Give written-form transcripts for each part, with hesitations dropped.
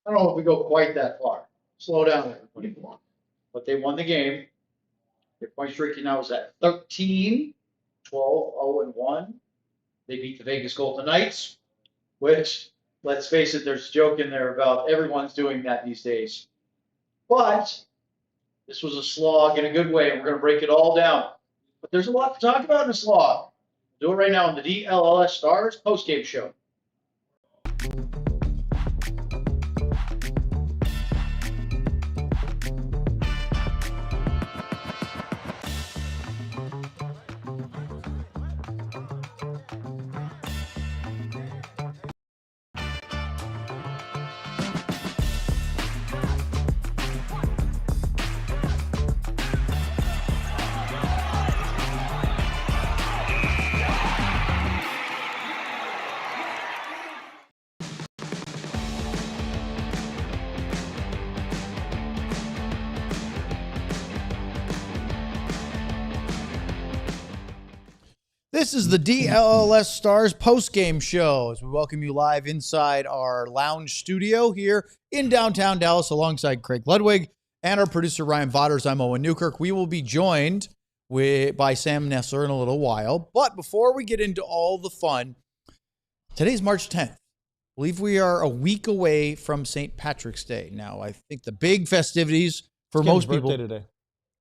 I don't know if we go quite that far. Slow down, everybody. But they won the game. Their point streak now is at 13, 12, 0, and 1. They beat the Vegas Golden Knights, which, let's face it, there's a joke in there about everyone's doing that these days. But this was a slog in a good way, and we're going to break it all down. But there's a lot to talk about in a slog. We'll do it right now on the DLLS Stars postgame show. This is the DLLS Stars postgame show as we welcome you live inside our lounge studio here in downtown Dallas alongside Craig Ludwig and our producer Ryan Vodders. I'm Owen Newkirk. We will be joined by Sam Nestler in a little while. But before we get into all the fun, today's March 10th. I believe we are a week away from St. Patrick's Day. Now, I think the big festivities for most people. Birthday today,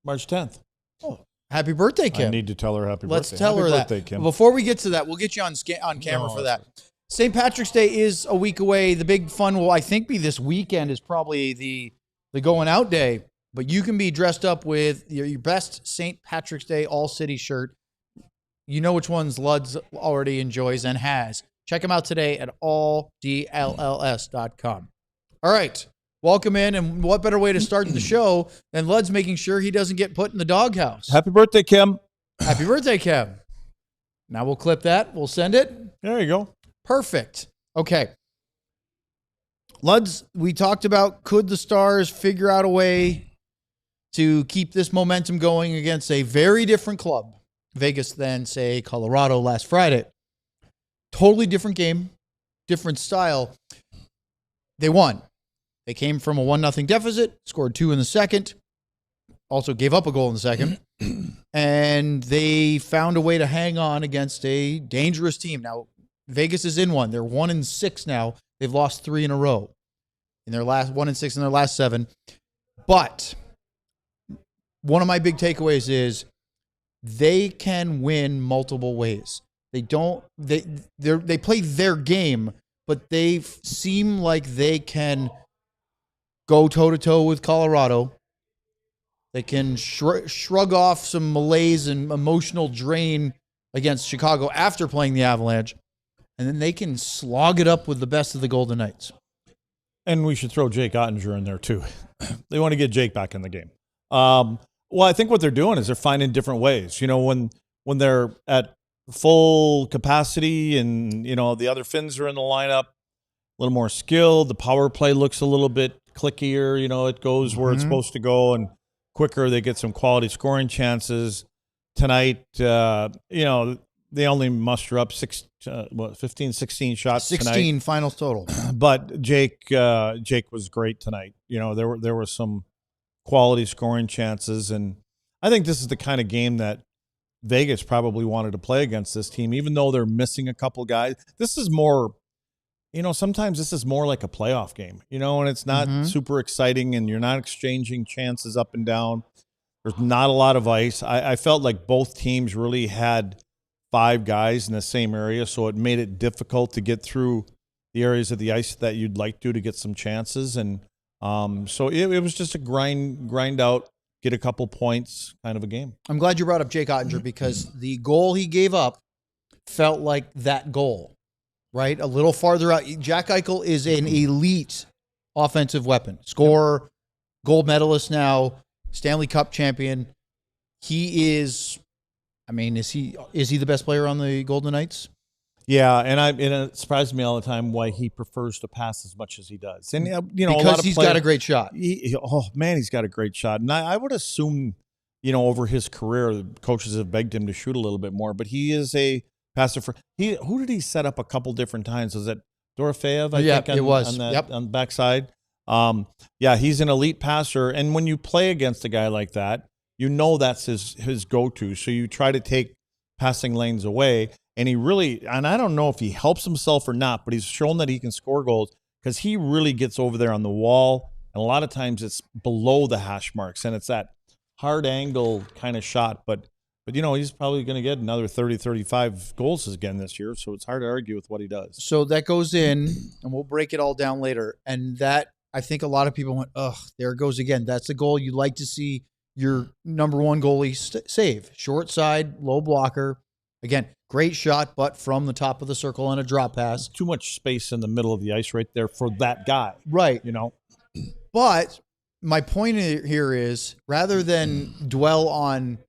March 10th. Oh. Happy birthday, Kim. I need to tell her happy birthday. Let's tell her happy that. Birthday, Kim. Before we get to that, we'll get you on camera for that. St. Patrick's Day is a week away. The big fun will, I think, be this weekend is probably the going out day. But you can be dressed up with your best St. Patrick's Day all-city shirt. You know which ones Luds already enjoys and has. Check them out today at alldlls.com. All right. Welcome in, and what better way to start the show than Lud's making sure he doesn't get put in the doghouse. Happy birthday, Kim. Happy birthday, Kim. Now we'll clip that. We'll send it. There you go. Perfect. Okay. Luds, we talked about could the Stars figure out a way to keep this momentum going against a very different club, Vegas, than, say, Colorado last Friday. Totally different game, different style. They won. They came from a 1-0 deficit, scored 2 in the second, also gave up a goal in the second, and they found a way to hang on against a dangerous team. Now, Vegas is in one. They're 1-6 now. They've lost 3 in a row. In their last 1-6 in their last 7. But one of my big takeaways is they can win multiple ways. They play their game, but they seem like they can go toe-to-toe with Colorado. They can shrug off some malaise and emotional drain against Chicago after playing the Avalanche, and then they can slog it up with the best of the Golden Knights. And we should throw Jake Ottinger in there, too. They want to get Jake back in the game. Well, I think what they're doing is they're finding different ways. You know, when they're at full capacity and, you know, the other Finns are in the lineup, a little more skilled. The power play looks a little bit clickier. You know, it goes where it's supposed to go and quicker. They get some quality scoring chances. Tonight, you know, they only muster up 15, 16 shots 16 tonight. finals total. But Jake was great tonight. You know, there were some quality scoring chances. And I think this is the kind of game that Vegas probably wanted to play against this team, even though they're missing a couple guys. This is more, you know, sometimes this is more like a playoff game, you know, and it's not super exciting and you're not exchanging chances up and down. There's not a lot of ice. I felt like both teams really had 5 guys in the same area, so it made it difficult to get through the areas of the ice that you'd like to get some chances. And so it was just a grind out, get a couple points kind of a game. I'm glad you brought up Jake Ottinger because the goal he gave up felt like that goal, right? A little farther out. Jack Eichel is an elite offensive weapon. Scorer, gold medalist now, Stanley Cup champion. He is, I mean, is he the best player on the Golden Knights? Yeah, and it surprises me all the time why he prefers to pass as much as he does. And you know, because a lot of he's players, got a great shot. He's got a great shot. And I would assume, you know, over his career, coaches have begged him to shoot a little bit more. But he is a passer for. Who did he set up a couple different times? Was it Dorofeev? I think it was. On the backside. Yeah, he's an elite passer. And when you play against a guy like that, you know that's his go-to. So you try to take passing lanes away. And he really, and I don't know if he helps himself or not, but he's shown that he can score goals because he really gets over there on the wall. And a lot of times it's below the hash marks. And it's that hard angle kind of shot. But he's probably going to get another 30, 35 goals again this year. So it's hard to argue with what he does. So that goes in, and we'll break it all down later. And that, I think a lot of people went, ugh, there it goes again. That's the goal you like to see your number one goalie save. Short side, low blocker. Again, great shot, but from the top of the circle on a drop pass. Too much space in the middle of the ice right there for that guy. Right. But my point here is, rather than dwell on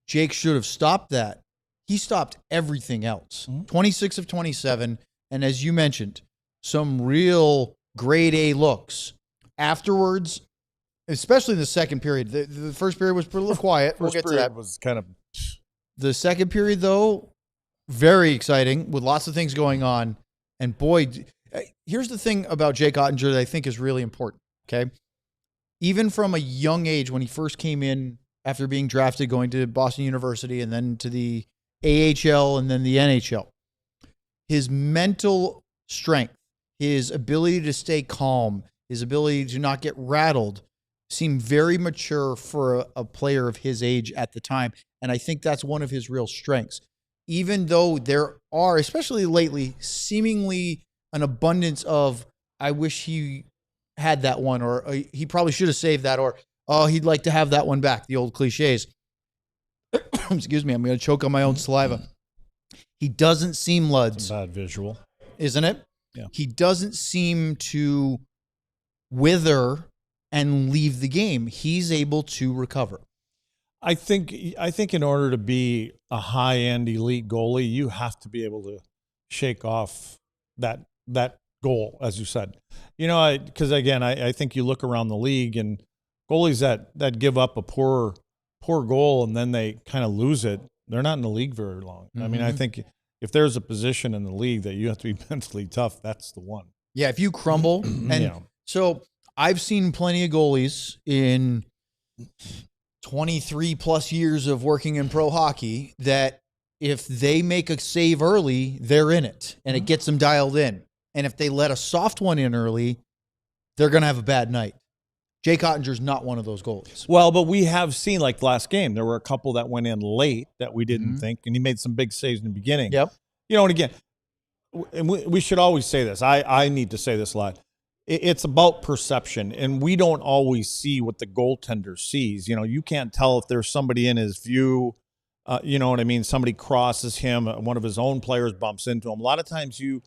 Jake should have stopped that, he stopped everything else. 26 of 27. And as you mentioned, some real grade A looks. Afterwards, especially in the second period, the first period was a little quiet. We'll get to that. Was kind of... The second period, though, very exciting with lots of things going on. And boy, here's the thing about Jake Ottinger that I think is really important, okay? Even from a young age, when he first came in after being drafted, going to Boston University and then to the AHL and then the NHL, his mental strength, his ability to stay calm, his ability to not get rattled seemed very mature for a player of his age at the time. And I think that's one of his real strengths. Even though there are, especially lately, seemingly an abundance of, I wish he had that one, or he probably should have saved that, or, oh, he'd like to have that one back, the old cliches. Excuse me, I'm going to choke on my own saliva. He doesn't seem, Luds. Bad visual. Isn't it? Yeah. He doesn't seem to wither and leave the game. He's able to recover. I think in order to be a high-end elite goalie, you have to be able to shake off that goal, as you said. Because again, I think you look around the league and goalies that give up a poor goal and then they kind of lose it, they're not in the league very long. I mean, I think if there's a position in the league that you have to be mentally tough, that's the one. Yeah, if you crumble. And so I've seen plenty of goalies in 23 plus years of working in pro hockey that if they make a save early, they're in it and it gets them dialed in. And if they let a soft one in early, they're going to have a bad night. Jake Ottinger's not one of those goalies. Well, but we have seen, like last game, there were a couple that went in late that we didn't think, and he made some big saves in the beginning. Yep. And again, and we should always say this. I need to say this a lot. It's about perception, and we don't always see what the goaltender sees. You can't tell if there's somebody in his view. You know what I mean? Somebody crosses him. One of his own players bumps into him. A lot of times you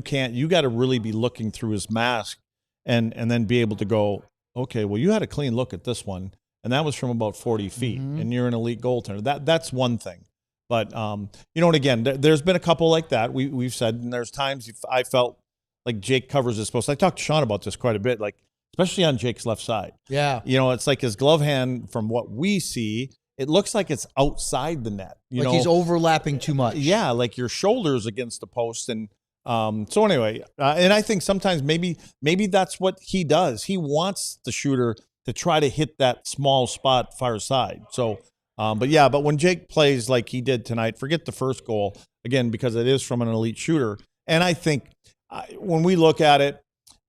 can't. You got to really be looking through his mask and then be able to go, okay, well, you had a clean look at this one, and that was from about 40 feet, and you're an elite goaltender. That's one thing. But, and again, there's been a couple like that. We've said, and there's times I felt like Jake covers his post. I talked to Sean about this quite a bit, like especially on Jake's left side. Yeah. It's like his glove hand, from what we see, it looks like it's outside the net. He's overlapping too much. Yeah, like your shoulders against the post. And so anyway, and I think sometimes maybe that's what he does. He wants the shooter to try to hit that small spot far side. So, but when Jake plays like he did tonight, forget the first goal, again, because it is from an elite shooter. And I think when we look at it,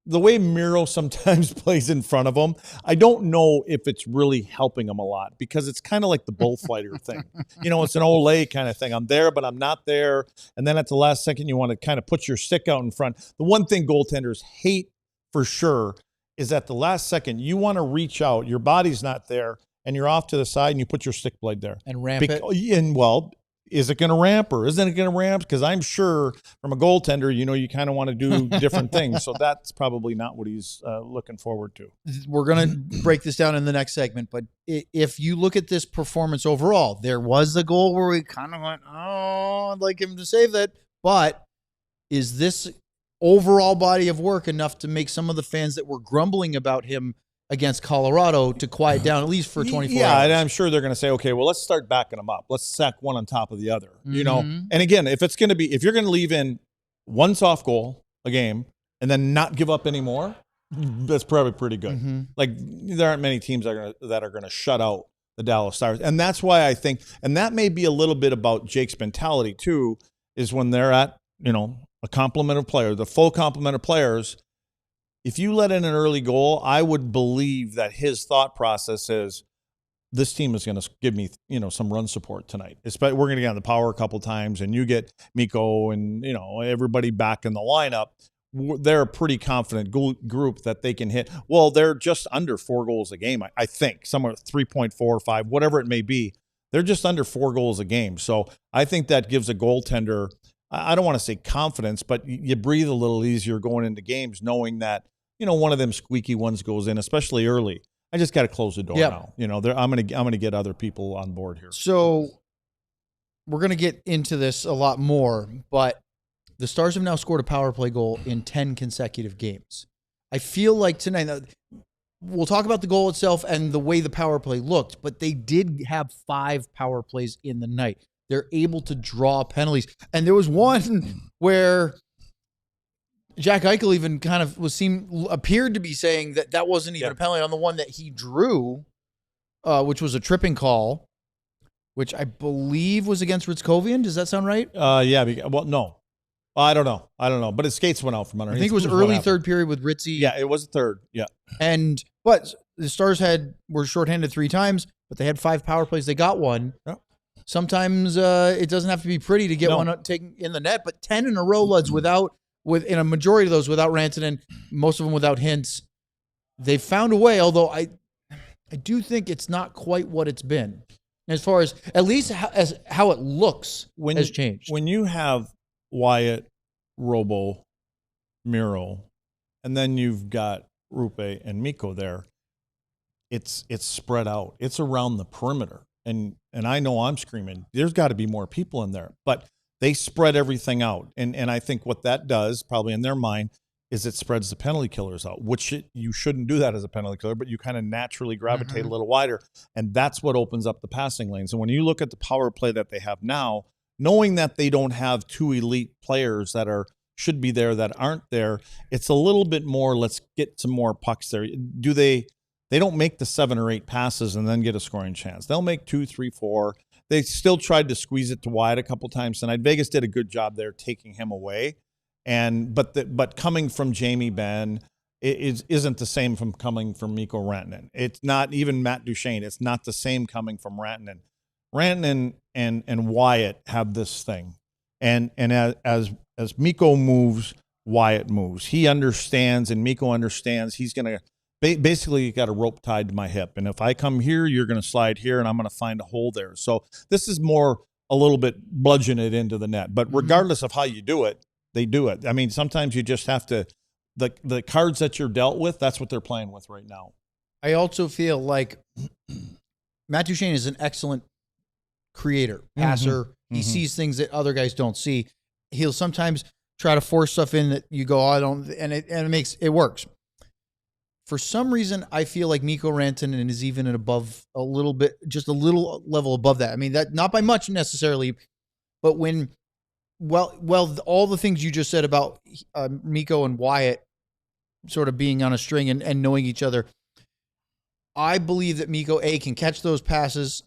the way Miro sometimes plays in front of him, I don't know if it's really helping him a lot, because it's kind of like the bullfighter thing. It's an Olay kind of thing. I'm there, but I'm not there. And then at the last second, you want to kind of put your stick out in front. The one thing goaltenders hate for sure is at the last second, you want to reach out. Your body's not there, and you're off to the side, and you put your stick blade there. And ramp it. And, well, is it going to ramp or isn't it going to ramp? Because I'm sure from a goaltender, you kind of want to do different things. So that's probably not what he's looking forward to. We're going to break this down in the next segment. But if you look at this performance overall, there was a goal where we kind of went, oh, I'd like him to save that. But is this overall body of work enough to make some of the fans that were grumbling about him against Colorado to quiet down, at least for 24 hours? Yeah, and I'm sure they're going to say, okay, well, let's start backing them up. Let's stack one on top of the other, And again, if you're going to leave in one soft goal a game and then not give up any more, that's probably pretty good. Like there aren't many teams that are gonna shut out the Dallas Stars, and that's why I think, and that may be a little bit about Jake's mentality too, is when they're at a complement of players, the full complement of players. If you let in an early goal, I would believe that his thought process is, this team is going to give me, some run support tonight. We're going to get on the power a couple times, and you get Mikko and, everybody back in the lineup. They're a pretty confident group that they can hit. Well, they're just under 4 goals a game, I think, somewhere 3.4 or 5, whatever it may be. They're just under 4 goals a game. So I think that gives a goaltender, I don't want to say confidence, but you breathe a little easier going into games knowing that, one of them squeaky ones goes in, especially early. I just got to close the door now. I'm gonna get other people on board here. So we're gonna get into this a lot more, but the Stars have now scored a power play goal in 10 consecutive games. I feel like tonight, we'll talk about the goal itself and the way the power play looked, but they did have 5 power plays in the night. They're able to draw penalties, and there was one where Jack Eichel even kind of appeared to be saying that wasn't even a penalty on the one that he drew, which was a tripping call, which I believe was against Ritskovian. Does that sound right? Yeah. Well, no, I don't know, but his skates went out from underneath. I think it was early third period with Ritzy. Yeah, it was a third. Yeah, but the Stars were shorthanded 3 times, but they had 5 power plays. They got one. Yeah. Sometimes it doesn't have to be pretty to get one taken in the net, but 10 in a row, Luds, in a majority of those without Rantanen, most of them without Hintz. They found a way, although I do think it's not quite what it's been. As far as, at least how it looks has changed. When you have Wyatt, Robo, Miro, and then you've got Rupe and Mikko there, it's spread out. It's around the perimeter. And I know I'm screaming, there's got to be more people in there. But they spread everything out. And I think what that does, probably in their mind, is it spreads the penalty killers out, which you shouldn't do that as a penalty killer, but you kind of naturally gravitate a little wider. And that's what opens up the passing lanes. And when you look at the power play that they have now, knowing that they don't have 2 elite players that should be there that aren't there, it's a little bit more, let's get some more pucks there. They don't make the 7 or 8 passes and then get a scoring chance. They'll make 2, 3, 4. They still tried to squeeze it to wide a couple times tonight. Vegas did a good job there taking him away. But coming from Jamie Benn isn't the same from coming from Mikko Rantanen. It's not even Matt Duchene. It's not the same coming from Rantanen. Rantanen and Wyatt have this thing. And as Mikko moves, Wyatt moves. He understands and Mikko understands he's going to basically got a rope tied to my hip. And if I come here, you're going to slide here and I'm going to find a hole there. So this is more a little bit bludgeon it into the net. But regardless of how you do it, they do it. I mean, sometimes you just have to, the cards that you're dealt with, that's what they're playing with right now. I also feel like Matt Duchene is an excellent creator, passer. He sees things that other guys don't see. He'll sometimes try to force stuff in that you go, I don't, and it works. For some reason, I feel like Mikko Rantanen is even above a little bit, just a little level above that. I mean, that not by much necessarily, but when, all the things you just said about Mikko and Wyatt sort of being on a string and knowing each other, I believe that Mikko, can catch those passes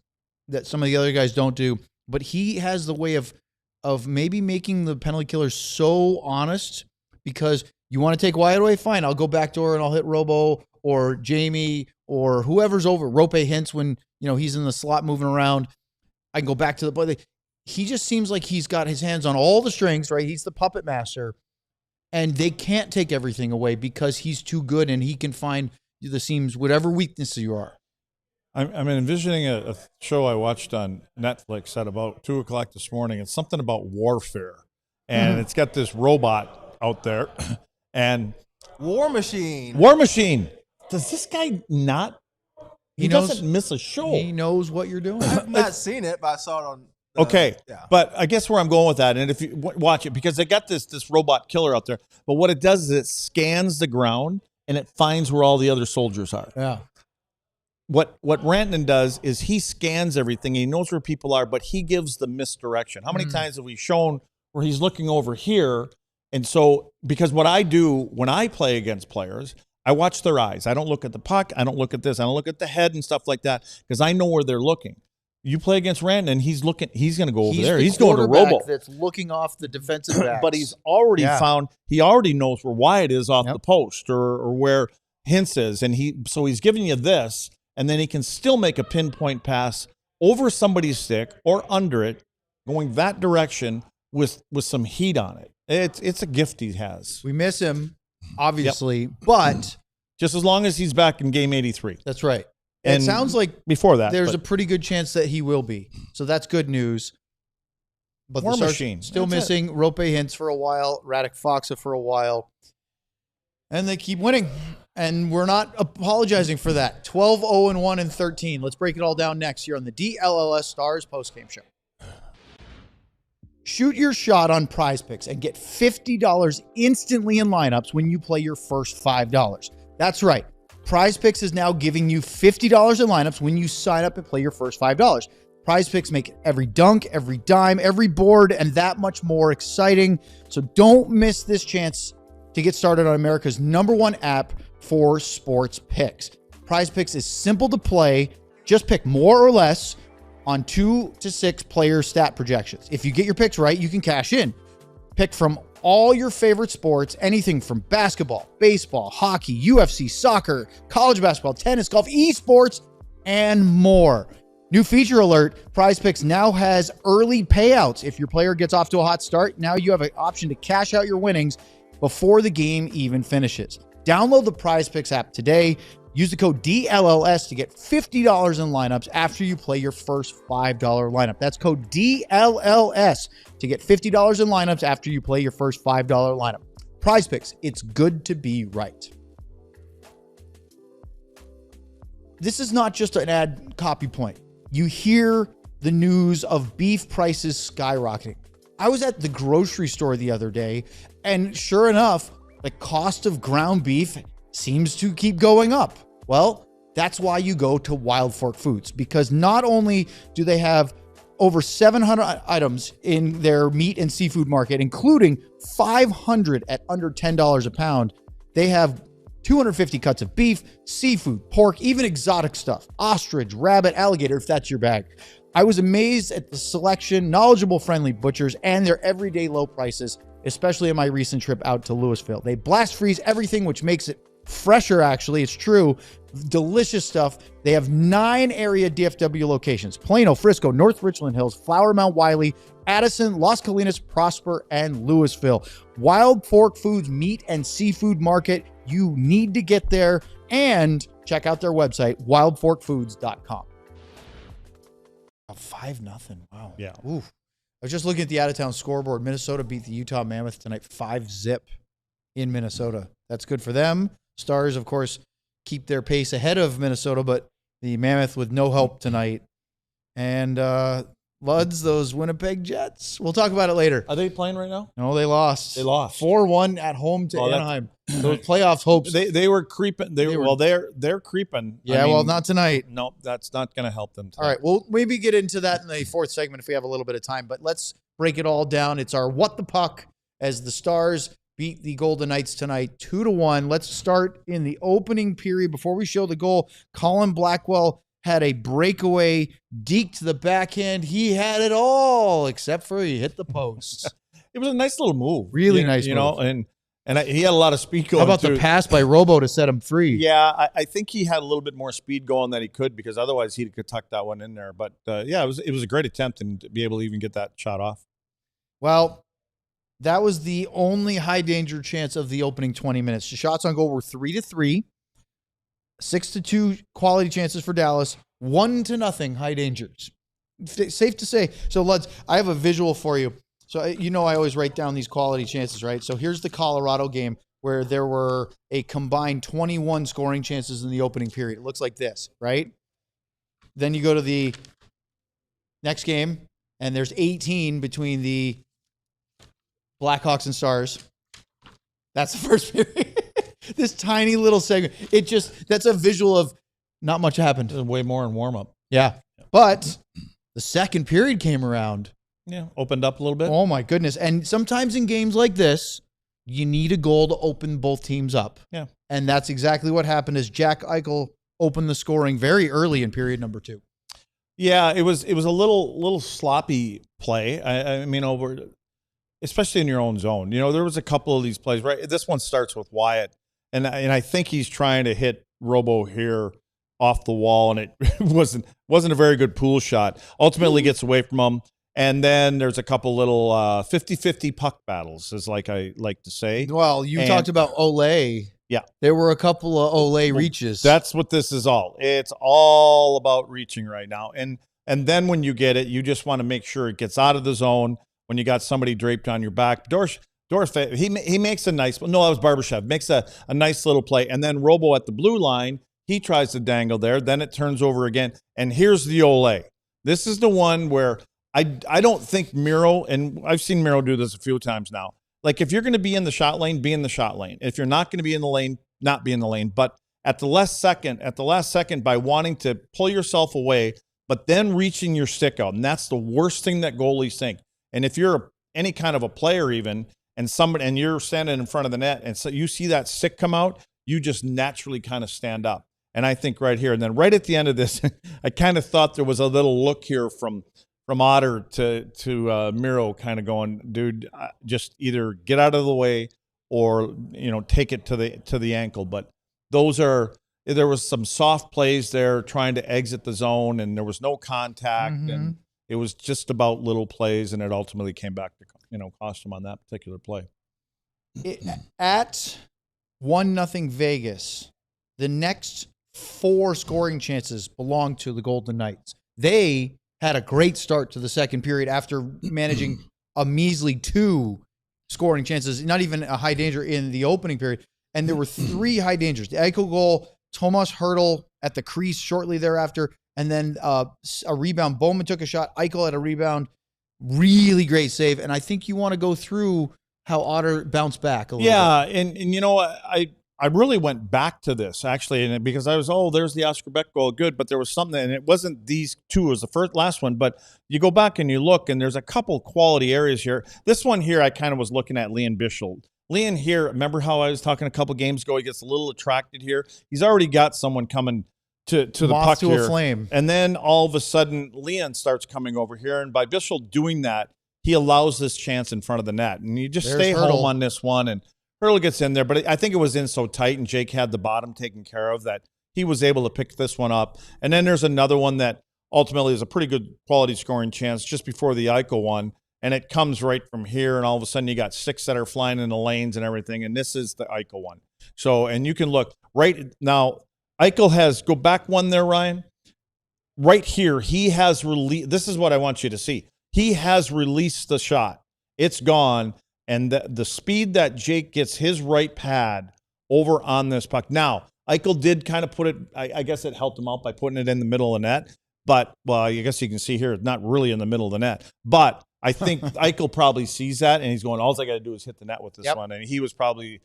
that some of the other guys don't do, but he has the way of maybe making the penalty killer so honest because you want to take Wyatt away? Fine. I'll go backdoor and I'll hit Robo or Jamie or whoever's over. Rope hints when, he's in the slot moving around. I can go back to the play. He just seems like he's got his hands on all the strings, right? He's the puppet master. And they can't take everything away because he's too good and he can find the seams, whatever weaknesses you are. I'm envisioning a show I watched on Netflix at about 2 o'clock this morning. It's something about warfare. And it's got this robot out there. And War Machine. Does this guy not? He doesn't miss a show. He knows what you're doing. I've not seen it, but I saw it on. But I guess where I'm going with that, and if you watch it, because they got this robot killer out there, but what it does is it scans the ground and it finds where all the other soldiers are. Yeah. What Rantanen does is he scans everything. He knows where people are, but he gives the misdirection. How many times have we shown where he's looking over here? And so, because what I do when I play against players, I watch their eyes. I don't look at the puck. I don't look at this. I don't look at the head and stuff like that because I know where they're looking. You play against Randon, he's going to go over there. He's going to robo. That's looking off the defensive backs. But he's already he already knows where Wyatt is off the post or where Hintz is. And he's giving you this, and then he can still make a pinpoint pass over somebody's stick or under it, going that direction with some heat on it. It's a gift he has. We miss him, obviously, but just as long as he's back in game 83. That's right. And it sounds like before that, there's a pretty good chance that he will be. So that's good news. But War the Stars Machine. still That's missing Rope Hintz for a while, Radek Foxa for a while. And they keep winning. And we're not apologizing for that. 12-0-1 and 13. Let's break it all down next here on the DLLS Stars postgame show. Shoot your shot on Prize Picks and get $50 instantly in lineups when you play your first $5. That's right. Prize Picks is now giving you $50 in lineups when you sign up and play your first $5. Prize Picks make every dunk, every dime, every board, and that much more exciting. So don't miss this chance to get started on America's #1 app for sports picks. Prize Picks is simple to play. Just pick more or less on 2 to 6 player stat projections. If you get your picks right, you can cash in. Pick from all your favorite sports, anything from basketball, baseball, hockey, UFC, soccer, college basketball, tennis, golf, esports, and more. New feature alert, Prize Picks now has early payouts. If your player gets off to a hot start, now you have an option to cash out your winnings before the game even finishes. Download the Prize Picks app today. Use the code DLLS to get $50 in lineups after you play your first $5 lineup. That's code DLLS to get $50 in lineups after you play your first $5 lineup. Prize Picks, it's good to be right. This is not just an ad copy point. You hear the news of beef prices skyrocketing. I was at the grocery store the other day, and sure enough, the cost of ground beef seems to keep going up. Well, that's why you go to Wild Fork Foods, because not only do they have over 700 items in their meat and seafood market, including 500 at under $10 a pound, they have 250 cuts of beef, seafood, pork, even exotic stuff, ostrich, rabbit, alligator, if that's your bag. I was amazed at the selection, knowledgeable, friendly butchers, and their everyday low prices, especially in my recent trip out to Louisville. They blast freeze everything, which makes it fresher, actually. It's true. Delicious stuff. They have 9 area DFW locations: Plano, Frisco, North Richland Hills, Flower Mount Wiley, Addison, Las Colinas, Prosper, and Louisville. Wild Fork Foods meat and seafood market. You need to get there and check out their website, wildforkfoods.com. 5-0. Wow. Yeah. Oof. I was just looking at the out-of-town scoreboard. Minnesota beat the Utah Mammoth tonight 5-0 in Minnesota. That's good for them. Stars, of course, keep their pace ahead of Minnesota, but the Mammoth with no help tonight. And Luds, those Winnipeg Jets. We'll talk about it later. Are they playing right now? No, they lost. They lost 4-1 at home to Anaheim. Those playoff hopes. They were creeping. They're creeping. Yeah, well, not tonight. No, that's not going to help them tonight. All right, we'll maybe get into that in the fourth segment if we have a little bit of time. But let's break it all down. It's our What the Puck as the Stars beat the Golden Knights tonight 2-1. Let's start in the opening period. Before we show the goal, Colin Blackwell had a breakaway deke to the backhand. He had it all except for he hit the post. It was a nice little move. Really nice move. You know, and he had a lot of speed going. How about the pass by Robo to set him free? Yeah, I think he had a little bit more speed going than he could, because otherwise he could tuck that one in there. But yeah, it was a great attempt, and to be able to even get that shot off. Well, that was the only high danger chance of the opening 20 minutes. The shots on goal were 3-3, 6-2 quality chances for Dallas, 1-0 high dangers. Safe to say. So, Luds, I have a visual for you. So, you know, I always write down these quality chances, right? So here's the Colorado game where there were a combined 21 scoring chances in the opening period. It looks like this, right? Then you go to the next game, and there's 18 between the Blackhawks and Stars. That's the first period. This tiny little segment. That's a visual of not much happened. Way more in warm-up. Yeah. But the second period came around. Yeah, opened up a little bit. Oh, my goodness. And sometimes in games like this, you need a goal to open both teams up. Yeah. And that's exactly what happened as Jack Eichel opened the scoring very early in period number 2. Yeah, it was a little sloppy play. I mean, especially in your own zone. You know, there was a couple of these plays, right? This one starts with Wyatt, and I think he's trying to hit Robo here off the wall, and it wasn't a very good pool shot. Ultimately gets away from him. And then there's a couple little 50-50 puck battles, as like I like to say. Well, you talked about Olay. Yeah. There were a couple of Olay reaches. That's what this is all. It's all about reaching right now. And then when you get it, you just want to make sure it gets out of the zone when you got somebody draped on your back. Dorf, he makes a nice, no, that was Barbashev, makes a nice little play. And then Robo at the blue line, he tries to dangle there. Then it turns over again. And here's the Olay. This is the one where I don't think Miro, and I've seen Miro do this a few times now. Like, if you're going to be in the shot lane, be in the shot lane. If you're not going to be in the lane, not be in the lane. But at the last second, by wanting to pull yourself away, but then reaching your stick out, and that's the worst thing that goalies think. And if you're any kind of a player even, and you're standing in front of the net, and so you see that stick come out, you just naturally kind of stand up. And I think right here, and then right at the end of this, I kind of thought there was a little look here from Otter to Miro, kind of going, dude, just either get out of the way or, you know, take it to the ankle. But there was some soft plays there trying to exit the zone, and there was no contact, and it was just about little plays, and it ultimately came back to, you know, cost him on that particular play. At 1-0 Vegas, the next 4 scoring chances belong to the Golden Knights. They had a great start to the second period after managing a measly 2 scoring chances, not even a high danger in the opening period. And there were 3 high dangers. The Eichel goal, Tomas Hertl at the crease shortly thereafter, and then a rebound. Bowman took a shot. Eichel had a rebound. Really great save. And I think you want to go through how Otter bounced back a little bit. Yeah, and you know, I really went back to this, actually, and because I was, there's the Oskar Bäck goal, good, but there was something, and it wasn't these 2, it was the last one, but you go back and you look, and there's a couple quality areas here. This one here, I kind of was looking at Liam Bichsel. Liam here, remember how I was talking a couple games ago, he gets a little attracted here. He's already got someone coming to the puck to here. A flame. And then all of a sudden, Liam starts coming over here, and by Bichsel doing that, he allows this chance in front of the net. And you just stay home on this one, and Hertl gets in there, but I think it was in so tight, and Jake had the bottom taken care of, that he was able to pick this one up. And then there's another one that ultimately is a pretty good quality scoring chance just before the Eichel one, and it comes right from here, and all of a sudden you got 6 that are flying in the lanes and everything, and this is the Eichel one. So, and you can look right now, Eichel has, go back one there, Ryan. Right here, he has released, this is what I want you to see. He has released the shot. It's gone. And the speed that Jake gets his right pad over on this puck. Now, Eichel did kind of put it, I guess it helped him out by putting it in the middle of the net. But, well, I guess you can see here, it's not really in the middle of the net. But I think Eichel probably sees that, and he's going, all I got to do is hit the net with this one. And he was probably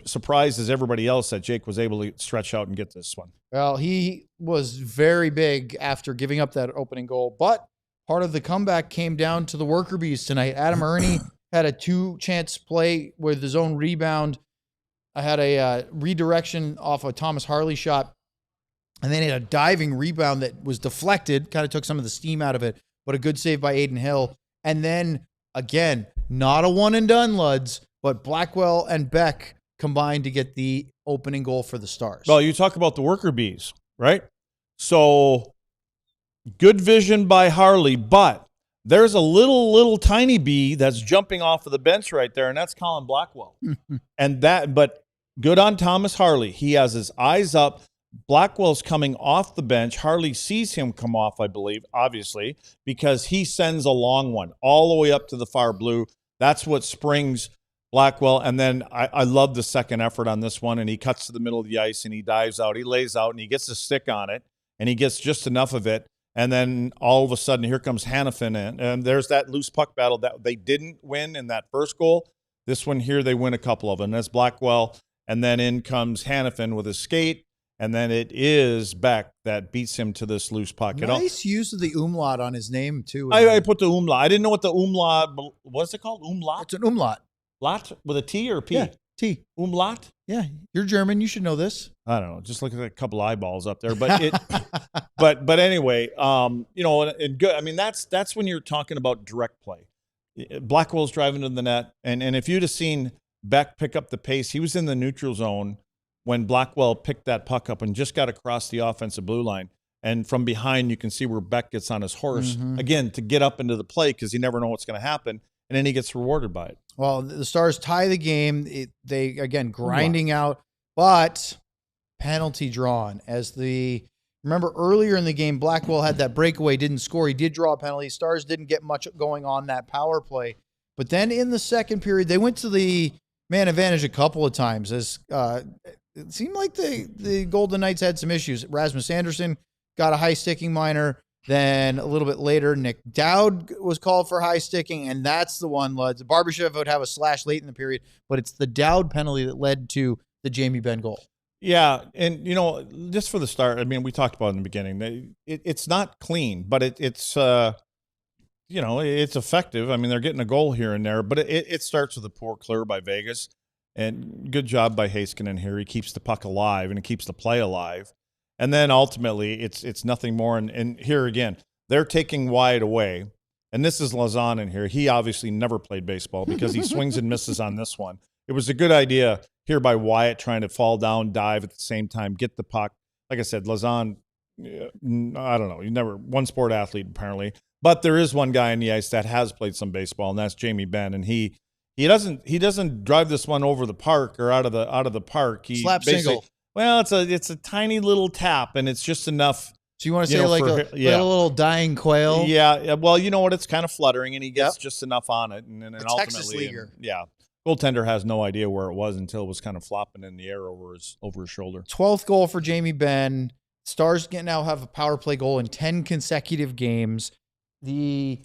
surprised as everybody else that Jake was able to stretch out and get this one. Well, he was very big after giving up that opening goal. But part of the comeback came down to the worker bees tonight. Adam Ernie had a 2-chance play with his own rebound. I had a redirection off a Thomas Harley shot. And then he had a diving rebound that was deflected, kind of took some of the steam out of it, but a good save by Aiden Hill. And then, again, not a one-and-done, Luds, but Blackwell and Beck combined to get the opening goal for the Stars. Well, you talk about the worker bees, right? So, good vision by Harley, but there's a little tiny bee that's jumping off of the bench right there, and that's Colin Blackwell. But good on Thomas Harley. He has his eyes up. Blackwell's coming off the bench. Harley sees him come off, I believe, obviously, because he sends a long one all the way up to the far blue. That's what springs Blackwell. And then I love the second effort on this one, and he cuts to the middle of the ice, and he dives out. He lays out, and he gets a stick on it, and he gets just enough of it. And then all of a sudden, here comes Hanifin in. And there's that loose puck battle that they didn't win in that first goal. This one here, they win a couple of them. That's Blackwell. And then in comes Hanifin with his skate. And then it is Beck that beats him to this loose puck. Nice use of the umlaut on his name, too. I put the umlaut. I didn't know what the umlaut, what's it called? Umlaut? It's an umlaut. Lot with a T or a P? Yeah. T. Umlaut? Yeah, you're German. You should know this. I don't know. Just look at a couple eyeballs up there, but but anyway, and good. I mean, that's when you're talking about direct play. Blackwell's driving to the net, and if you'd have seen Bäck pick up the pace, he was in the neutral zone when Blackwell picked that puck up and just got across the offensive blue line. And from behind, you can see where Bäck gets on his horse again to get up into the play because you never know what's going to happen, and then he gets rewarded by it. Well, the Stars tie the game. They again grinding out, but penalty drawn remember earlier in the game, Blackwell had that breakaway, didn't score. He did draw a penalty. Stars didn't get much going on that power play. But then in the second period, they went to the man advantage a couple of times. As it seemed like the Golden Knights had some issues. Rasmus Andersson got a high sticking minor. Then a little bit later, Nick Dowd was called for high sticking, and that's the one. Barbashev would have a slash late in the period, but it's the Dowd penalty that led to the Jamie Benn goal. Yeah, and just for the start, I mean, we talked about it in the beginning. It's not clean, but it's it's effective. I mean, they're getting a goal here and there, but it starts with a poor clear by Vegas, and good job by Heiskanen here. He keeps the puck alive and it keeps the play alive. And then ultimately, it's nothing more. And here again, they're taking Wyatt away. And this is Lazan in here. He obviously never played baseball because he swings and misses on this one. It was a good idea here by Wyatt trying to fall down, dive at the same time, get the puck. Like I said, Lazan, I don't know. He's never one sport athlete apparently. But there is one guy on the ice that has played some baseball, and that's Jamie Benn. And he doesn't drive this one over the park or out of the park. He slap single. Well, it's a tiny little tap, and it's just enough. So you want to say like a little dying quail? Yeah. Well, you know what? It's kind of fluttering, and he gets just enough on it, and ultimately, Texas leaguer. Goaltender has no idea where it was until it was kind of flopping in the air over his shoulder. 12th goal for Jamie Benn. Stars now have a power play goal in 10 consecutive games. And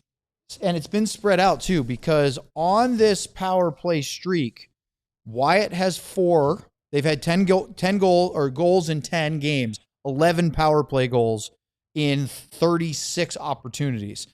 it's been spread out too, because on this power play streak, Wyatt has 4. They've had 10 goals in 10 games, 11 power play goals in 36 opportunities.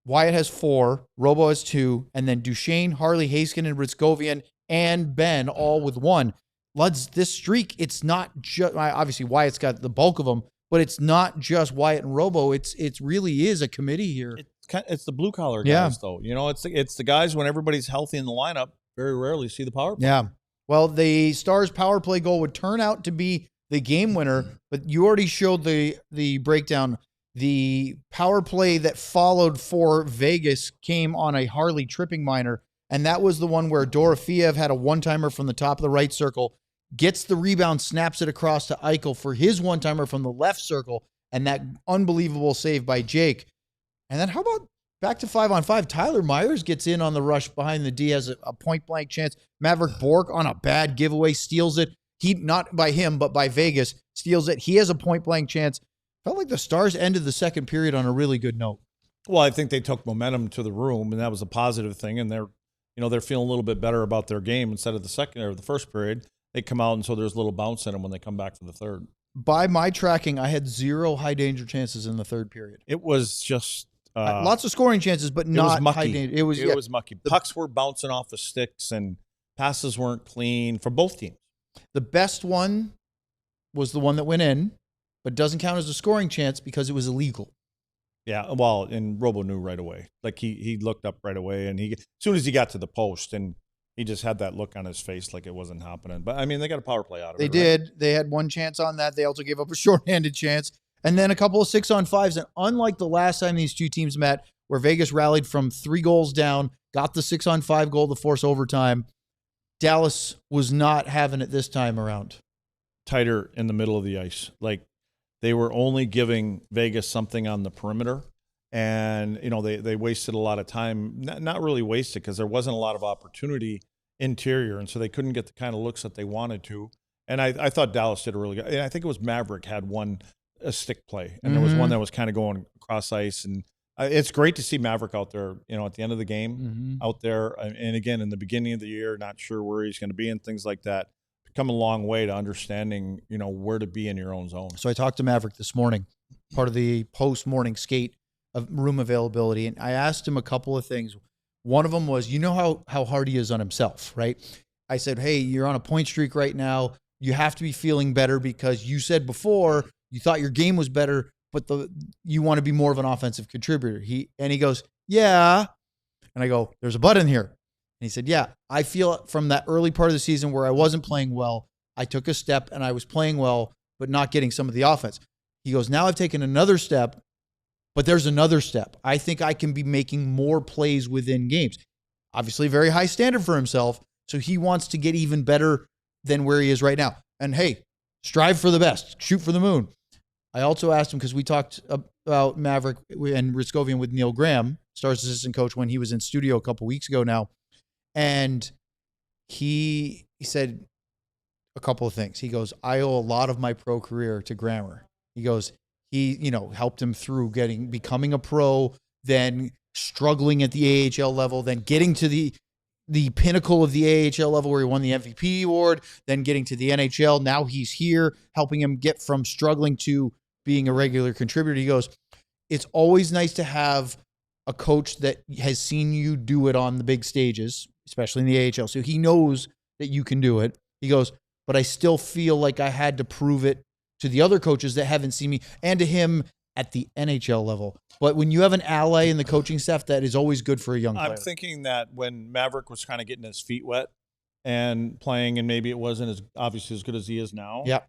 Wyatt has 4, Robo has 2, and then Duchesne, Harley, Heiskanen, Ritzkovian, and Benn all with 1. Luds, this streak, it's not just, obviously Wyatt's got the bulk of them, but it's not just Wyatt and Robo. It really is a committee here. It's the blue collar guys, though. It's the guys when everybody's healthy in the lineup. Very rarely see the power play. Yeah. Well, the Stars power play goal would turn out to be the game winner, but you already showed the breakdown. The power play that followed for Vegas came on a Harley tripping minor, and that was the one where Dorofeev had a one-timer from the top of the right circle, gets the rebound, snaps it across to Eichel for his one-timer from the left circle, and that unbelievable save by Jake. And then how about back to 5-on-5? Tyler Myers gets in on the rush behind the D, has a point-blank chance. Maverick Bourque on a bad giveaway steals it. He, not by him, but by Vegas, steals it. He has a point-blank chance. Felt like the Stars ended the second period on a really good note. Well, I think they took momentum to the room, and that was a positive thing. And they're feeling a little bit better about their game instead of the second or the first period. They come out, and so there's a little bounce in them when they come back for the third. By my tracking, I had 0 high danger chances in the third period. It was just lots of scoring chances, but not high danger. It was mucky. Pucks were bouncing off the sticks, and passes weren't clean for both teams. The best one was the one that went in, but doesn't count as a scoring chance because it was illegal. Yeah, well, and Robo knew right away. Like he looked up right away, and as soon as he got to the post, and he just had that look on his face like it wasn't happening. But I mean, they got a power play out of it. They did. Right? They had one chance on that. They also gave up a shorthanded chance, and then a couple of 6-on-5s. And unlike the last time these two teams met, where Vegas rallied from 3 goals down, got the 6-on-5 goal to force overtime, Dallas was not having it this time around. Tighter in the middle of the ice, like. They were only giving Vegas something on the perimeter, and they wasted a lot of time. Not really wasted because there wasn't a lot of opportunity interior, and so they couldn't get the kind of looks that they wanted to. And I thought Dallas did a really good. And I think it was Maverick had a stick play, and there was one that was kind of going across ice. And it's great to see Maverick out there. At the end of the game, out there, and again in the beginning of the year, not sure where he's going to be and things like that. Come a long way to understanding, where to be in your own zone. So I talked to Maverick this morning, part of the post-morning skate of room availability, and I asked him a couple of things. One of them was, how hard he is on himself, right? I said, hey, you're on a point streak right now. You have to be feeling better because you said before you thought your game was better, but you want to be more of an offensive contributor. He goes, yeah. And I go, there's a but in here. And he said, yeah, I feel from that early part of the season where I wasn't playing well, I took a step and I was playing well, but not getting some of the offense. He goes, now I've taken another step, but there's another step. I think I can be making more plays within games. Obviously, very high standard for himself. So he wants to get even better than where he is right now. And hey, strive for the best, shoot for the moon. I also asked him, because we talked about Maverick and Riscovian with Neil Graham, Stars assistant coach, when he was in studio a couple weeks ago now. And he said a couple of things. He goes, I owe a lot of my pro career to Grammer. He goes, he, helped him through becoming a pro, then struggling at the AHL level, then getting to the pinnacle of the AHL level where he won the MVP award, then getting to the NHL. Now he's here helping him get from struggling to being a regular contributor. He goes, it's always nice to have a coach that has seen you do it on the big stages, especially in the AHL. So he knows that you can do it. He goes, but I still feel like I had to prove it to the other coaches that haven't seen me and to him at the NHL level. But when you have an ally in the coaching staff, that is always good for a young player. I'm thinking that when Maverick was kind of getting his feet wet and playing, and maybe it wasn't as obviously as good as he is now. Yeah.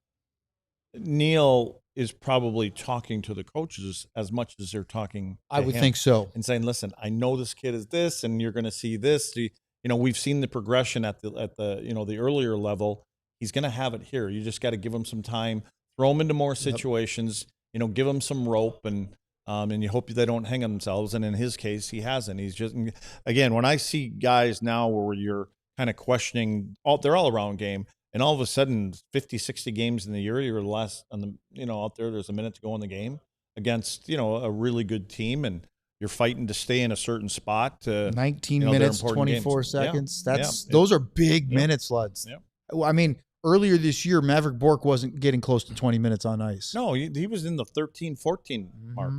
Neil is probably talking to the coaches as much as they're talking to I would him think so. and saying, listen, I know this kid is this, and you're going to see this. We've seen the progression at the the earlier level. He's going to have it here. You just got to give him some time, throw him into more situations, give him some rope, and you hope they don't hang themselves. And in his case, he hasn't. He's just, again, when I see guys now where you're kind of questioning their all-around game, and all of a sudden 50, 60 games in the year, you're last on the, out there's a minute to go in the game against, a really good team, and you're fighting to stay in a certain spot. 19 minutes, 24 games. seconds. Yeah. Those are big minutes, Luds. Yeah. I mean, earlier this year, Maverick Bourque wasn't getting close to 20 minutes on ice. No, he was in the 13, 14 mark,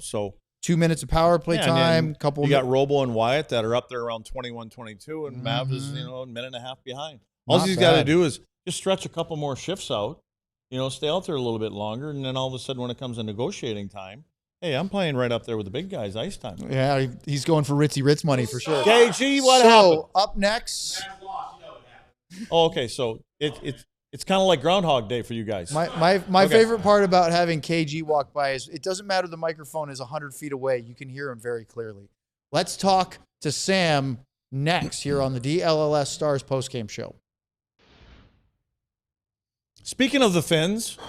so 2 minutes of power play time, couple. You got Robo and Wyatt that are up there around 21, 22, and Mav is, a minute and a half behind. All he's got to do is just stretch a couple more shifts out, stay out there a little bit longer, and then all of a sudden when it comes to negotiating time, hey, I'm playing right up there with the big guys ice time. Yeah, he's going for Ritzy Ritz money for sure. KG, what happened? Up next. Oh, okay, so it's kind of like Groundhog Day for you guys. My favorite part about having KG walk by is it doesn't matter the microphone is 100 feet away. You can hear him very clearly. Let's talk to Sam next here on the DLLS Stars postgame show. Speaking of the Finns,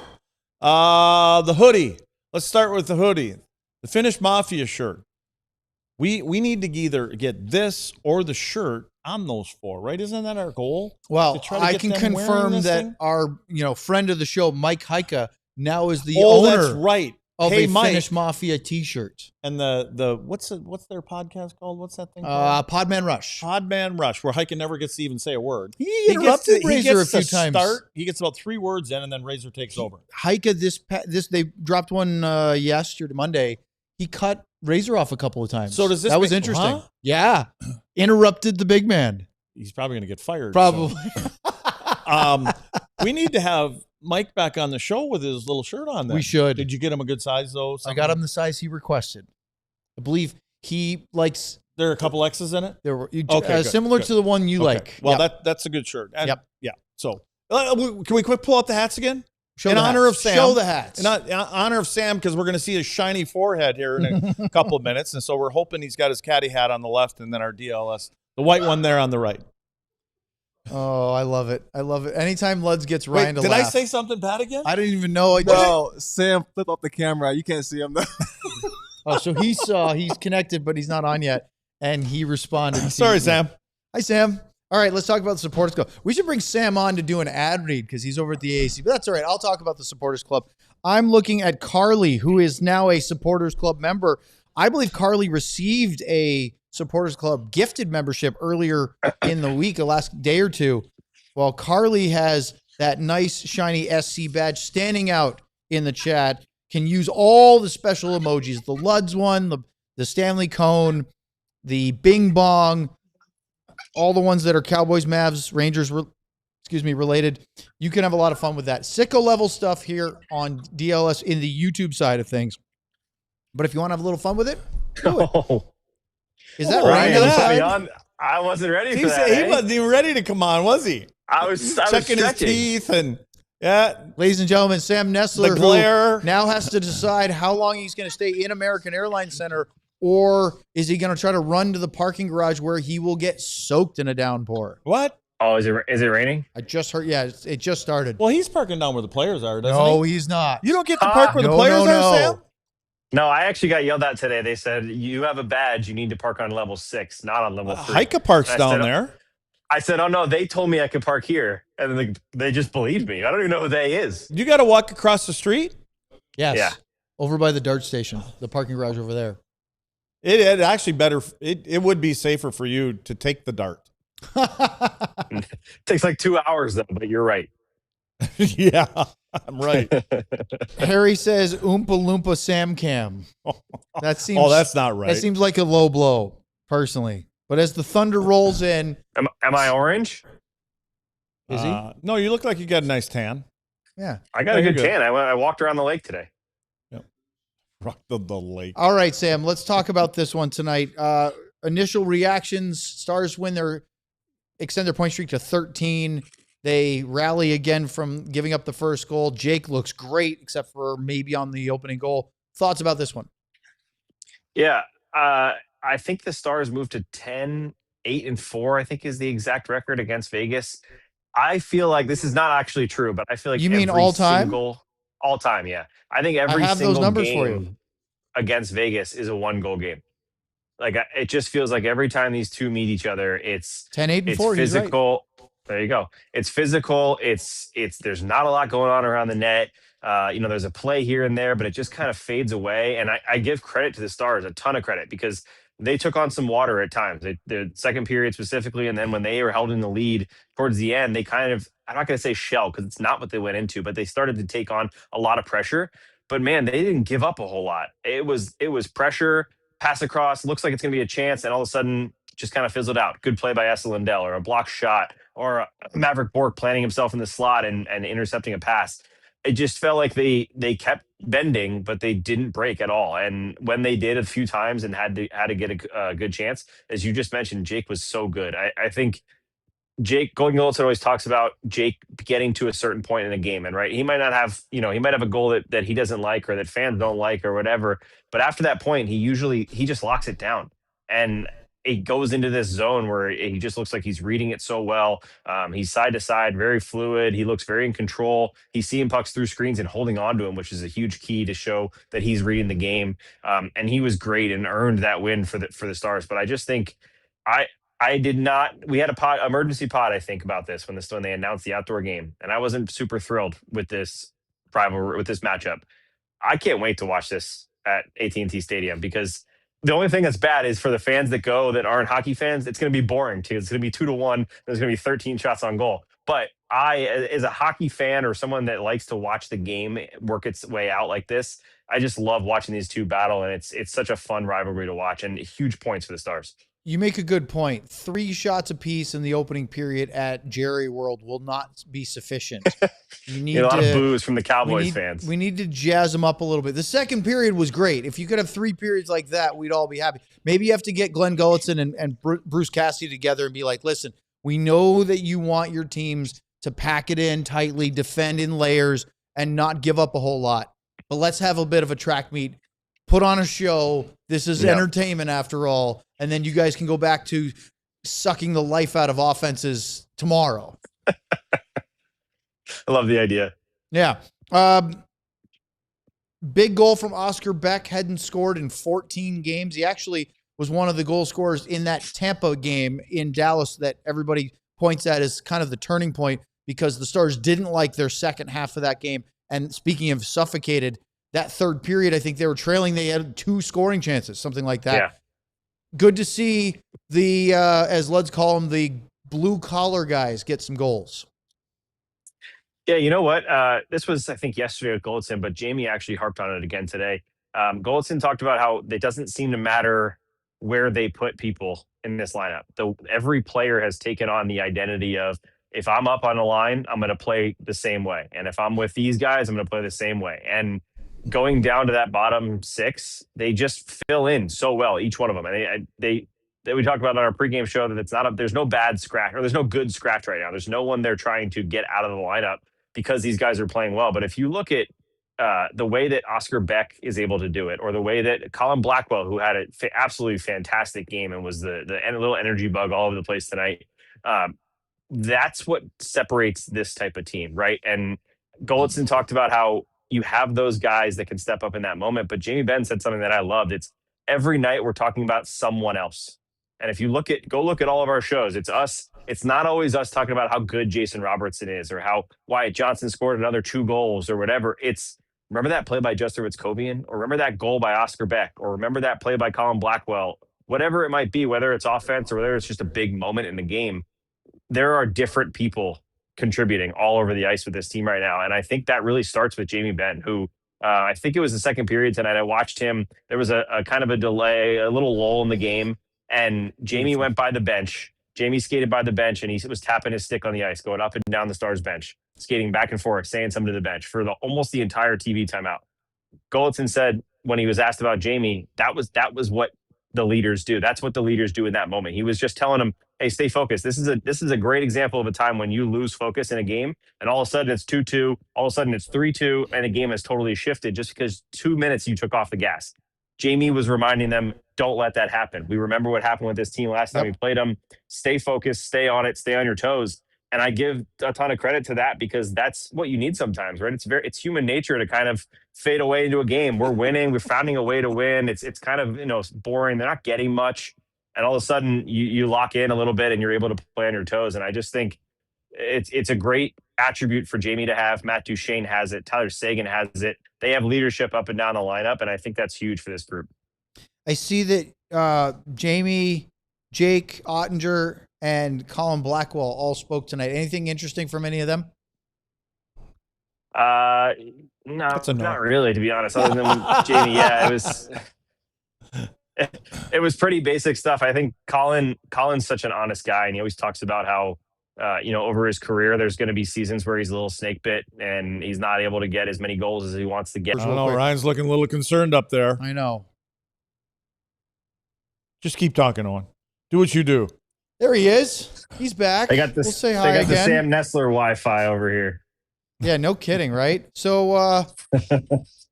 the hoodie. Let's start with the hoodie. The Finnish Mafia shirt. We need to either get this or the shirt on those four, right? Isn't that our goal? Well, I can confirm that our friend of the show, Mike Heika, now is the owner. That's right. Of hey, a Mike. Finnish Mafia T-shirt. And the what's their podcast called? What's that thing called? Podman Rush. Podman Rush, where Heika never gets to even say a word. He interrupted Razor a few times. He gets about 3 words in, and then Razor takes over. Heika, this they dropped one yesterday, Monday. He cut Razor off a couple of times. So does this? That was interesting. Huh? Yeah, interrupted the big man. He's probably going to get fired. Probably. So. We need to have Mike back on the show with his little shirt on there. We should. Did you get him a good size, though? I got him the size he requested. I believe he likes... There are a couple X's in it? There were similar to the one you like. Well, that's a good shirt. And, yep. Yeah. So, can we quick pull out the hats again? In honor of Sam. Show the hats. In honor of Sam, because we're going to see his shiny forehead here in a couple of minutes. And so we're hoping he's got his caddy hat on the left and then our DLS, the white one there on the right. Oh, I love it. I love it. Anytime Luds gets Ryan to laugh. Did I say something bad again? I didn't even know. No, Sam flipped off the camera. You can't see him though. Oh, so he's connected, but he's not on yet. And he responded. Sorry, Sam. Hi, Sam. All right, let's talk about the Supporters Club. We should bring Sam on to do an ad read because he's over at the AAC. But that's all right. I'll talk about the Supporters Club. I'm looking at Carly, who is now a Supporters Club member. I believe Carly received a Supporters Club gifted membership earlier in the week, the last day or two. Well, Carly has that nice, shiny SC badge standing out in the chat. Can use all the special emojis. The Luds one, the Stanley Cone, the Bing Bong. all the ones that are Cowboys, Mavs, Rangers, related. You can have a lot of fun with that. Sicko level stuff here on DLS in the YouTube side of things. But if you want to have a little fun with it, do it. Is that Ryan, right? you put me on. I wasn't ready He for said that. he wasn't even ready to come on, was he? I was Checking his stretching. teeth and yeah. Ladies and gentlemen, Sam Nestler, The glare. who now has to decide how long he's going to stay in American Airlines Center, or is he going to try to run to the parking garage where he will get soaked in a downpour? What? Oh, is it raining? I just heard. Yeah, it just started. Well, he's parking down where the players are, doesn't No, he? he's not. You don't get to park where the No, players no, are, no. Sam? No, I actually got yelled at today. They said, you have a badge. You need to park on level 6, not on level 3. Hika parks I down said, there. I said, oh, no, they told me I could park here. And then they just believed me. I don't even know who they is. You got to walk across the street? Yes. Yeah. Over by the dart station, the parking garage over there. It actually better. It would be safer for you to take the dart. Takes like 2 hours, though, but you're right. Yeah, I'm right. Harry says Oompa Loompa Sam Cam. That seems. Oh, that's not right. That seems like a low blow, personally. But as the thunder rolls in, Am I orange? is he? No, you look like you got a nice tan. Yeah. I got Yeah, a you're good good. tan. I walked around the lake today. Rock the lake. All right, Sam. Let's talk about this one tonight. Initial reactions: Stars extend their point streak to 13. They rally again from giving up the first goal. Jake looks great, except for maybe on the opening goal. Thoughts about this one? Yeah. I think the Stars moved to 10, 8, and 4, I think is the exact record against Vegas. I feel like this is not actually true, but I feel like You mean every all time? all time, yeah. I think every have those single numbers game for you. against Vegas is a 1-goal game. Like it just feels like every time these two meet each other, it's 10, 8, and it's 4. He's right. physical. There you go. It's physical. It's there's not a lot going on around the net. There's a play here and there, but it just kind of fades away. And I give credit to the Stars, a ton of credit, because they took on some water at times. The second period specifically, and then when they were held in the lead towards the end, they kind of, I'm not going to say shell because it's not what they went into, but they started to take on a lot of pressure. But man, they didn't give up a whole lot. It was pressure, pass across, looks like it's going to be a chance, and all of a sudden just kind of fizzled out. Good play by Lindell, or a block shot, or Maverick Bork planting himself in the slot and intercepting a pass. It just felt like they kept bending, but they didn't break at all. And when they did a few times and had to get a good chance, as you just mentioned, Jake was so good. I think Jake Golden Goldson always talks about Jake getting to a certain point in a game, and right, he might not have, he might have a goal that he doesn't like or that fans don't like or whatever. But after that point, he just locks it down, and it goes into this zone where he just looks like he's reading it so well. He's side to side, very fluid. He looks very in control. He's seeing pucks through screens and holding on to him, which is a huge key to show that he's reading the game. And he was great and earned that win for the Stars. But I just think I did not. We had a emergency pod, I think, about this when they announced the outdoor game, and I wasn't super thrilled with this rivalry, with this matchup. I can't wait to watch this at AT&T Stadium, because the only thing that's bad is for the fans that go that aren't hockey fans, it's going to be boring too. It's going to be 2-1. There's going to be 13 shots on goal. But I, as a hockey fan or someone that likes to watch the game work its way out like this, I just love watching these two battle, and it's such a fun rivalry to watch, and huge points for the Stars. You make a good point. 3 shots apiece in the opening period at Jerry World will not be sufficient. You need a lot of boos from the Cowboys fans. We need to jazz them up a little bit. The second period was great. If you could have 3 periods like that, we'd all be happy. Maybe you have to get Glenn Gulletson and Bruce Cassidy together and be like, listen, we know that you want your teams to pack it in tightly, defend in layers, and not give up a whole lot. But let's have a bit of a track meet. Put on a show. This is entertainment after all. And then you guys can go back to sucking the life out of offenses tomorrow. I love the idea. Yeah. Big goal from Oskar Bäck. Hadn't scored in 14 games. He actually was one of the goal scorers in that Tampa game in Dallas that everybody points at as kind of the turning point, because the Stars didn't like their second half of that game. And speaking of suffocated, that third period, I think they were trailing. They had 2 scoring chances, something like that. Yeah. Good to see the, as Luds call them, the blue-collar guys get some goals. Yeah, you know what? This was, I think, yesterday with Goldson, but Jamie actually harped on it again today. Goldson talked about how it doesn't seem to matter where they put people in this lineup. Every player has taken on the identity of, if I'm up on a line, I'm going to play the same way. And if I'm with these guys, I'm going to play the same way. And going down to that bottom 6, they just fill in so well, each one of them. And we talked about on our pregame show that there's no bad scratch, or there's no good scratch right now. There's no one they're trying to get out of the lineup because these guys are playing well. But if you look at the way that Oskar Bäck is able to do it, or the way that Colin Blackwell, who had an absolutely fantastic game and was the little energy bug all over the place tonight, that's what separates this type of team, right? And Golitzin talked about how you have those guys that can step up in that moment. But Jamie Benn said something that I loved. It's every night we're talking about someone else. And if you go look at all of our shows, it's us. It's not always us talking about how good Jason Robertson is, or how Wyatt Johnson scored another 2 goals or whatever. It's, remember that play by Justin Witzkovian, or remember that goal by Oskar Bäck, or remember that play by Colin Blackwell, whatever it might be, whether it's offense or whether it's just a big moment in the game. There are different people contributing all over the ice with this team right now. And I think that really starts with Jamie Benn, who I think it was the second period tonight. I watched him. There was a kind of a delay, a little lull in the game. And Jamie went by the bench. Jamie skated by the bench, and he was tapping his stick on the ice, going up and down the Stars bench, skating back and forth, saying something to the bench for almost the entire TV timeout. Golitzin said when he was asked about Jamie, that was what the leaders do. That's what the leaders do in that moment. He was just telling him, hey, stay focused. This is a great example of a time when you lose focus in a game, and all of a sudden it's 2-2, all of a sudden it's 3-2, and the game has totally shifted just because 2 minutes you took off the gas. Jamie was reminding them, don't let that happen. We remember what happened with this team last time we played them. Stay focused, stay on it, stay on your toes. And I give a ton of credit to that, because that's what you need sometimes, right? It's human nature to kind of fade away into a game. We're winning. We're finding a way to win. It's kind of, boring. They're not getting much. And all of a sudden you lock in a little bit and you're able to play on your toes. And I just think it's a great attribute for Jamie to have. Matt Duchene has it. Tyler Seguin has it. They have leadership up and down the lineup. And I think that's huge for this group. I see that Jamie, Jake Ottinger, and Colin Blackwell all spoke tonight. Anything interesting from any of them? No, not really, to be honest. Other than Jamie, it was pretty basic stuff. I think Colin's such an honest guy, and he always talks about how over his career, there's going to be seasons where he's a little snake bit and he's not able to get as many goals as he wants to get. I don't know. Ryan's looking a little concerned up there. I know. Just keep talking on. Do what you do. There he is. He's back. They got this. We'll say hi they got again. the Sam Nestler Wi-Fi over here. Yeah, no kidding, right? So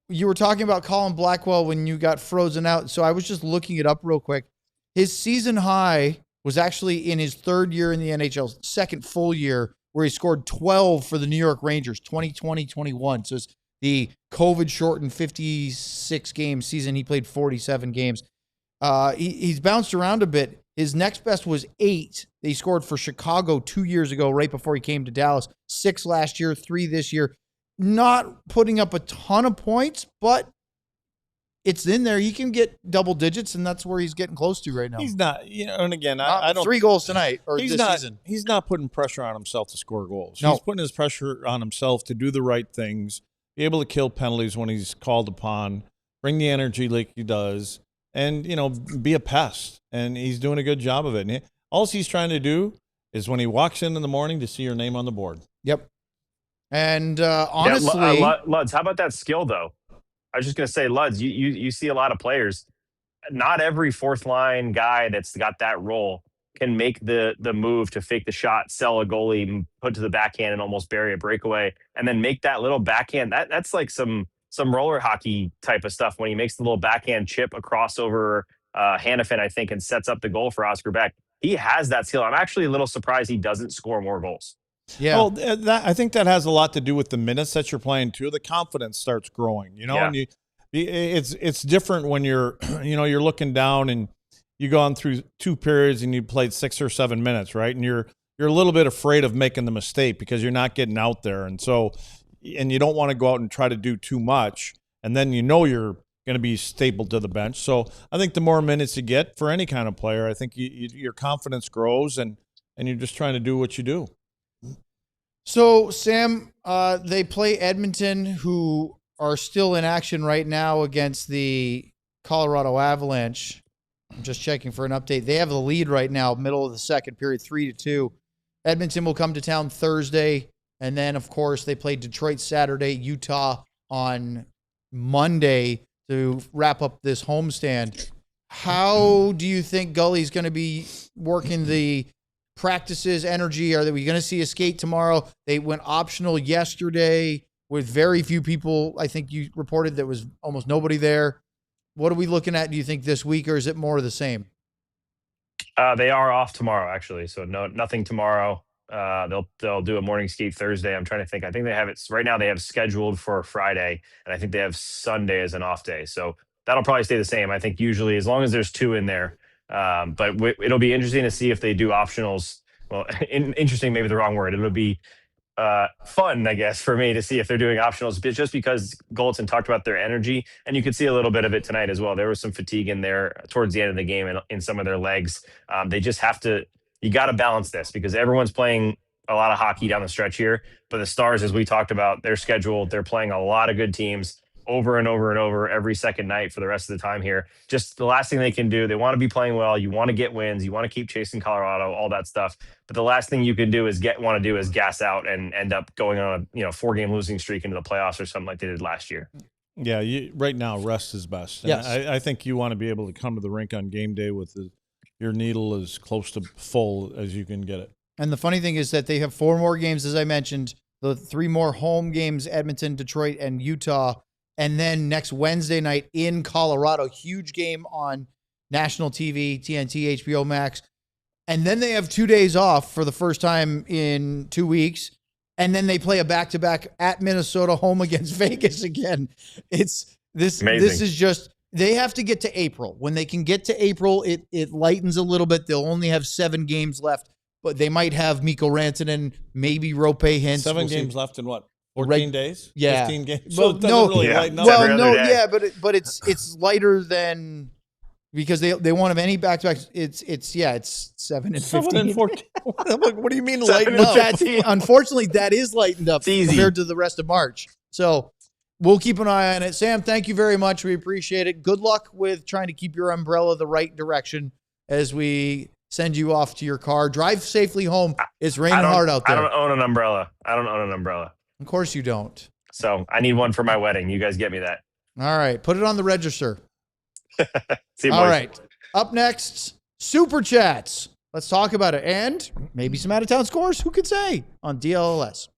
you were talking about Colin Blackwell when you got frozen out. So I was just looking it up real quick. His season high was actually in his 3rd year in the NHL, 2nd full year, where he scored 12 for the New York Rangers, 2020-21. So it's the COVID-shortened 56-game season. He played 47 games. He's bounced around a bit. His next best was 8. They scored for Chicago 2 years ago, right before he came to Dallas. 6 last year, 3 this year. Not putting up a ton of points, but it's in there. He can get double digits, and that's where he's getting close to right now. He's not, and again, I don't. 3 goals tonight or this season. He's not putting pressure on himself to score goals. No. He's putting his pressure on himself to do the right things, be able to kill penalties when he's called upon, bring the energy like he does, and, be a pest. And he's doing a good job of it. And all he's trying to do is when he walks in the morning to see your name on the board. Yep. And honestly, Luds, how about that skill though? I was just going to say, Luds, you see a lot of players. Not every 4th line guy that's got that role can make the move to fake the shot, sell a goalie, put to the backhand, and almost bury a breakaway, and then make that little backhand. That's like some roller hockey type of stuff when he makes the little backhand chip across over Hannafin, I think, and sets up the goal for Oskar Bäck. He has that skill. I'm actually a little surprised he doesn't score more goals. Yeah. Well, I think that has a lot to do with the minutes that you're playing too. The confidence starts growing, and it's different when you're, you're looking down and you go on through 2 periods and you played 6 or 7 minutes, right? And you're a little bit afraid of making the mistake because you're not getting out there. And you don't want to go out and try to do too much. And then you're going to be stapled to the bench. So I think the more minutes you get for any kind of player, I think your confidence grows and you're just trying to do what you do. So, Sam, they play Edmonton, who are still in action right now against the Colorado Avalanche. I'm just checking for an update. They have the lead right now, middle of the second period, 3-2. Edmonton will come to town Thursday. And then, of course, they play Detroit Saturday, Utah on Monday to wrap up this homestand. How do you think Gully's going to be working the practices, energy? Are we going to see a skate tomorrow? They went optional yesterday with very few people. I think you reported there was almost nobody there. What are we looking at, do you think, this week, or is it more of the same? They are off tomorrow, actually. So nothing tomorrow. They'll do a morning skate Thursday. I'm trying to think. I think they have it right now. They have scheduled for Friday, and I think they have Sunday as an off day. So that'll probably stay the same. I think usually as long as there's 2 in there. But it'll be interesting to see if they do optionals. Well, interesting, maybe the wrong word. It'll be fun, I guess, for me to see if they're doing optionals, just because Goldson talked about their energy, and you could see a little bit of it tonight as well. There was some fatigue in there towards the end of the game and in some of their legs. They just have to. You got to balance this because everyone's playing a lot of hockey down the stretch here. But the Stars, as we talked about, they're scheduled. They're playing a lot of good teams over and over and over every second night for the rest of the time here. Just the last thing they can do, they want to be playing well. You want to get wins. You want to keep chasing Colorado, all that stuff. But the last thing you can do is gas out and end up going on a 4-game losing streak into the playoffs or something like they did last year. Yeah, right now rest is best. And Yes. I think you want to be able to come to the rink on game day with your needle as close to full as you can get it. And the funny thing is that they have 4 more games, as I mentioned, the 3 more home games, Edmonton, Detroit, and Utah. And then next Wednesday night in Colorado, huge game on national TV, TNT, HBO Max. And then they have 2 days off for the first time in 2 weeks. And then they play a back-to-back at Minnesota, home against Vegas again. This is just, they have to get to April. When they can get to April, it lightens a little bit. They'll only have 7 games left, but they might have Mikko Rantanen, maybe Rope Hintz. 7 games left in what? 14 days? Yeah. 15 games? Well, So it doesn't really yeah. lighten up. Well, Every no, other day. yeah, but it's lighter than, because they won't have any back-to-backs. It's 7 and 15. 7 and 14. What do you mean 7 lighten and up? That's, unfortunately, that is lightened up It's easy. compared to the rest of March. So we'll keep an eye on it. Sam, thank you very much. We appreciate it. Good luck with trying to keep your umbrella the right direction as we send you off to your car. Drive safely home. It's raining hard out there. I don't own an umbrella. Of course you don't. So I need one for my wedding. You guys get me that. All right. Put it on the register. See you, All boys. right. Up next, Super Chats. Let's talk about it. And maybe some out-of-town scores. Who could say? On DLLS.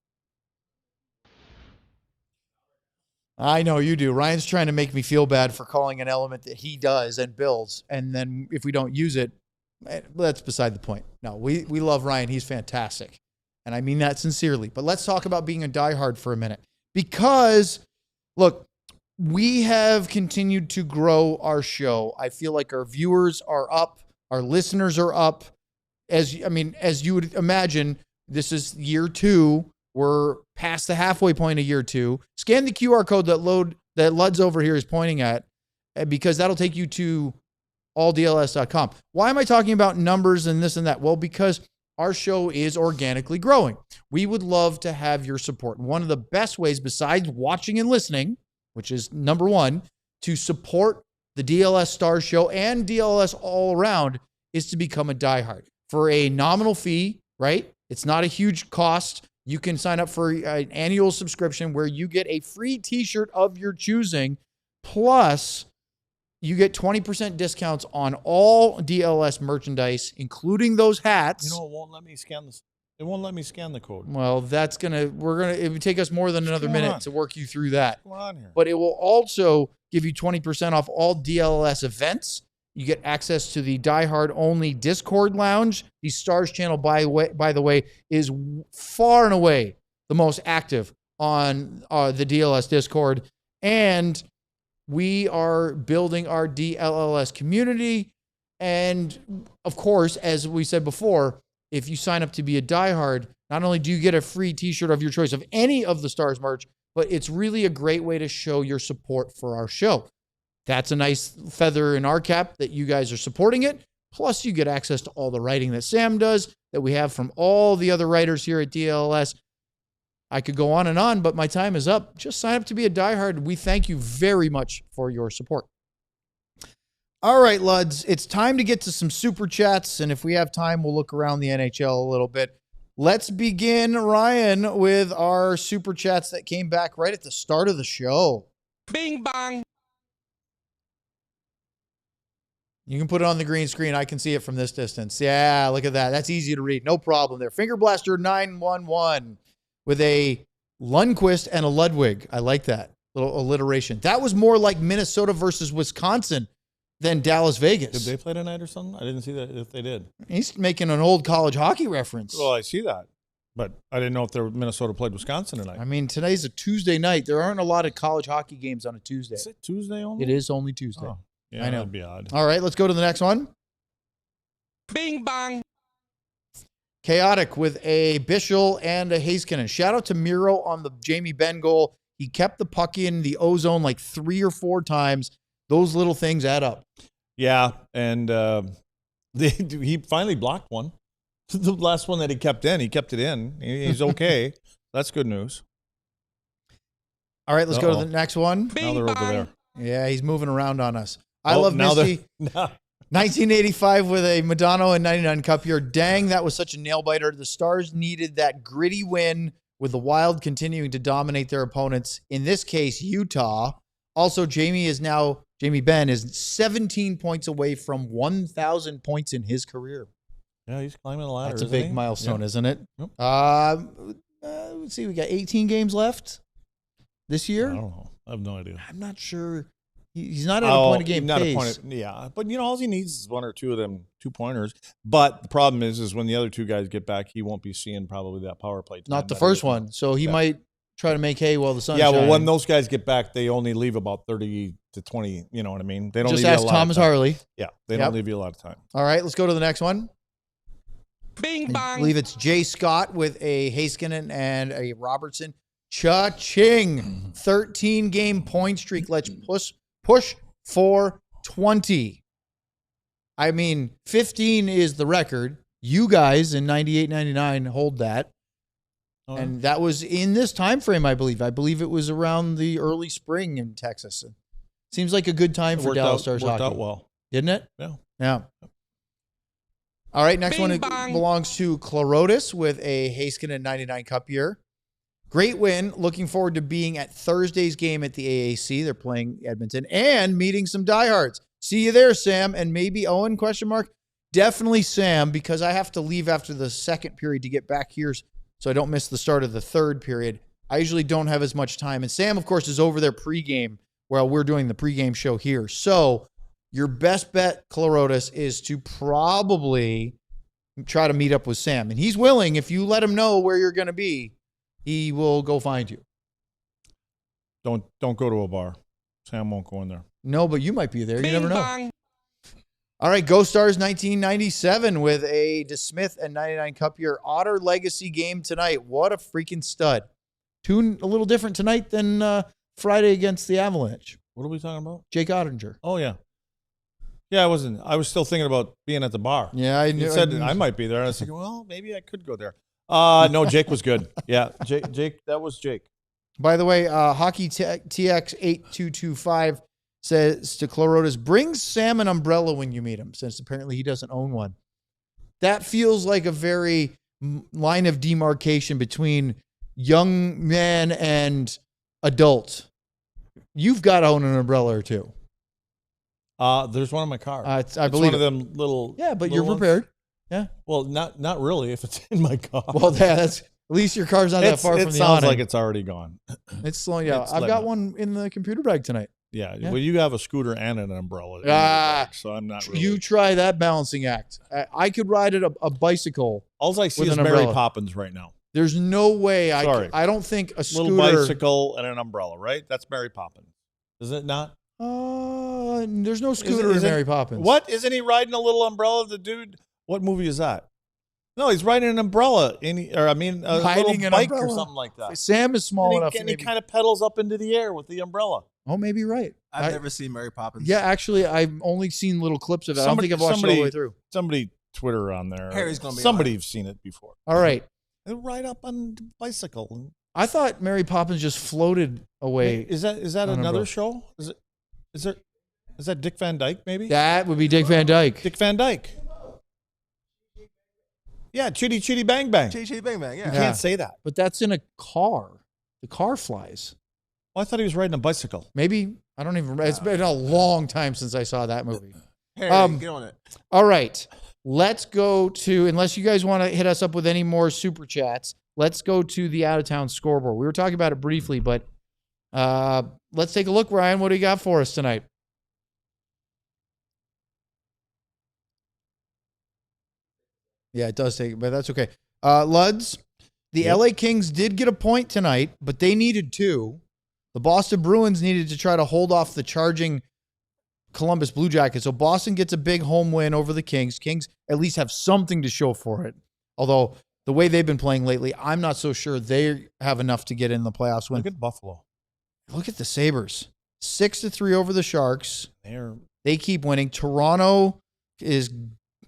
I know you do. Ryan's trying to make me feel bad for calling an element that he does and builds. And then if we don't use it, that's beside the point. No, we love Ryan. He's fantastic. And I mean that sincerely. But let's talk about being a diehard for a minute. Because, look, we have continued to grow our show. I feel like our viewers are up. Our listeners are up. As you would imagine, this is year 2. We're past the halfway point of year 2. Scan the QR code that Lud's over here is pointing at, because that'll take you to alldls.com. Why am I talking about numbers and this and that? Well, because our show is organically growing. We would love to have your support. One of the best ways, besides watching and listening, which is number 1, to support the DLS Stars show and DLS all around, is to become a diehard. For a nominal fee, right? It's not a huge cost. You can sign up for an annual subscription where you get a free t-shirt of your choosing, plus you get 20% discounts on all DLS merchandise, including those hats. You know, it won't let me scan this. It won't let me scan the code. Well, it would take us more than another minute to work you through that. What's going on here? But it will also give you 20% off all DLS events. You get access to the diehard only Discord lounge. The Stars channel, by the way, is far and away the most active on the DLS Discord. And we are building our DLLS community. And of course, as we said before, if you sign up to be a diehard, not only do you get a free t-shirt of your choice of any of the Stars merch, but it's really a great way to show your support for our show. That's a nice feather in our cap that you guys are supporting it. Plus, you get access to all the writing that Sam does, that we have from all the other writers here at DLS. I could go on, but my time is up. Just sign up to be a diehard. We thank you very much for your support. All right, Luds, it's time to get to some super chats, and if we have time, we'll look around the NHL a little bit. Let's begin, Ryan, with our super chats that came back right at the start of the show. Bing bong. You can put it on the green screen. I can see it from this distance. Yeah, look at that. That's easy to read. No problem there. Finger Blaster 911 with a Lundqvist and a Ludwig. I like that little alliteration. That was more like Minnesota versus Wisconsin than Dallas Vegas. Did they play tonight or something? I didn't see that if they did. He's making an old college hockey reference. Well, I see that. But I didn't know if Minnesota played Wisconsin tonight. I mean, today's a Tuesday night. There aren't a lot of college hockey games on a Tuesday. Is it Tuesday only? It is only Tuesday. Oh, yeah, I know. that'd be odd. All right, let's go to the next one. Bing bong. Chaotic with a Bischel and a Heiskanen. Shout out to Miro on the Jamie Benn goal. He kept the puck in the O-zone like 3 or 4 times. Those little things add up. Yeah, and he finally blocked one. The last one that he kept it in. He's okay. That's good news. All right, let's go to the next one. Now they're over there. Yeah, he's moving around on us. I love Misty. No. 1985 with a Madonna and 99 Cup year. Dang, that was such a nail biter. The Stars needed that gritty win with the Wild continuing to dominate their opponents. In this case, Utah. Also, Jamie Benn is 17 points away from 1,000 points in his career. Yeah, he's climbing the ladder. That's a big milestone, isn't it? Yep. Let's see, we got 18 games left this year. I don't know. I have no idea. I'm not sure. He's not at a point of game pace. But all he needs is 1 or 2 of them 2-pointers. But the problem is when the other 2 guys get back, he won't be seeing probably that power play time. Not the first one. So he might try to make hay while the sun's shining. shining. Well, when those guys get back, they only leave about 30 to 20. You know what I mean? They don't just leave ask you a lot Thomas of time. Harley. Yeah, they don't leave you a lot of time. All right, let's go to the next one. Bing bong. I believe it's Jay Scott with a Heiskanen and a Robertson. Cha-ching. 13-game point streak. Let's push for 20. I mean, 15 is the record. You guys in 98, 99 hold that. Oh. And that was in this time frame, I believe. I believe it was around the early spring in Texas. Seems like a good time for Dallas Stars hockey. Worked out well. Didn't it? Yeah. Yeah. All right, next Bing one bang. Belongs to Clorotis with a Heiskanen 99 Cup year. Great win. Looking forward to being at Thursday's game at the AAC. They're playing Edmonton and meeting some diehards. See you there, Sam, and maybe Owen, ? Definitely Sam, because I have to leave after the second period to get back here so I don't miss the start of the third period. I usually don't have as much time. And Sam, of course, is over there pregame while we're doing the pregame show here. So your best bet, Clorotis, is to probably try to meet up with Sam. And he's willing, if you let him know where you're going to be, he will go find you. Don't go to a bar. Sam won't go in there. No, but you might be there. Bing You never know. bong. All right, Go Stars 1997 with a DeSmith and 99 Cup year Otter Legacy game tonight. What a freaking stud. Tune a little different tonight than Friday against the Avalanche. What are we talking about? Jake Ottinger. Oh, yeah. Yeah, I was still thinking about being at the bar. Yeah, I knew. You said I might be there. And I was thinking, well, maybe I could go there. No, Jake was good. Yeah, Jake, that was Jake. By the way, Hockey TX8225 says to Clorotis, bring Sam an umbrella when you meet him, since apparently he doesn't own one. That feels like a very line of demarcation between young man and adult. You've got to own an umbrella or two. There's one in my car. I it's believe one of them little. Yeah, but little you're prepared. Ones. Yeah. Well, not really. If it's in my car. Well, that's at least your car's not that far from the awning. It sounds like it's already gone. It's slowing down. I've got one in the computer bag tonight. Yeah. Well, you have a scooter and an umbrella. So I'm not really. You try that balancing act. I could ride a bicycle. All I see is umbrella. Mary Poppins right now. There's no way. Sorry. I don't think a scooter. Little bicycle and an umbrella, right? That's Mary Poppins. Is it not? There's no scooter in Mary Poppins. What? Isn't he riding a little umbrella? The dude. What movie is that? No, he's riding an umbrella. A little bike or something like that. Sam is small enough. And he kind of pedals up into the air with the umbrella. Oh, maybe you're right. I've never seen Mary Poppins. Yeah, actually, I've only seen little clips of it. I don't think I've watched it all the way through. Somebody Twitter on there. Harry's gonna be somebody's seen it before. All right. They ride up on the bicycle. I thought Mary Poppins just floated away. Is that another show? Is Is that Dick Van Dyke, maybe? That would be Dick Van Dyke. Dick Van Dyke. Yeah, chitty chitty bang bang. Chitty chitty bang bang. You Yeah. can't say that. But that's in a car. The car flies. Oh, I thought he was riding a bicycle. Maybe. I don't even remember. It's been a long time since I saw that movie. Harry, get on it. All right. Let's go to, unless you guys want to hit us up with any more super chats, let's go to the out-of-town scoreboard. We were talking about it briefly, but let's take a look, Ryan. What do you got for us tonight? Yeah, it does take, but that's okay. Luds, the LA Kings did get a point tonight, but they needed 2. The Boston Bruins needed to try to hold off the charging Columbus Blue Jackets. So Boston gets a big home win over the Kings. Kings at least have something to show for it. Although the way they've been playing lately, I'm not so sure they have enough to get in the playoffs. Look at Buffalo. Look at the Sabres. 6-3 over the Sharks. They're They keep winning. Toronto is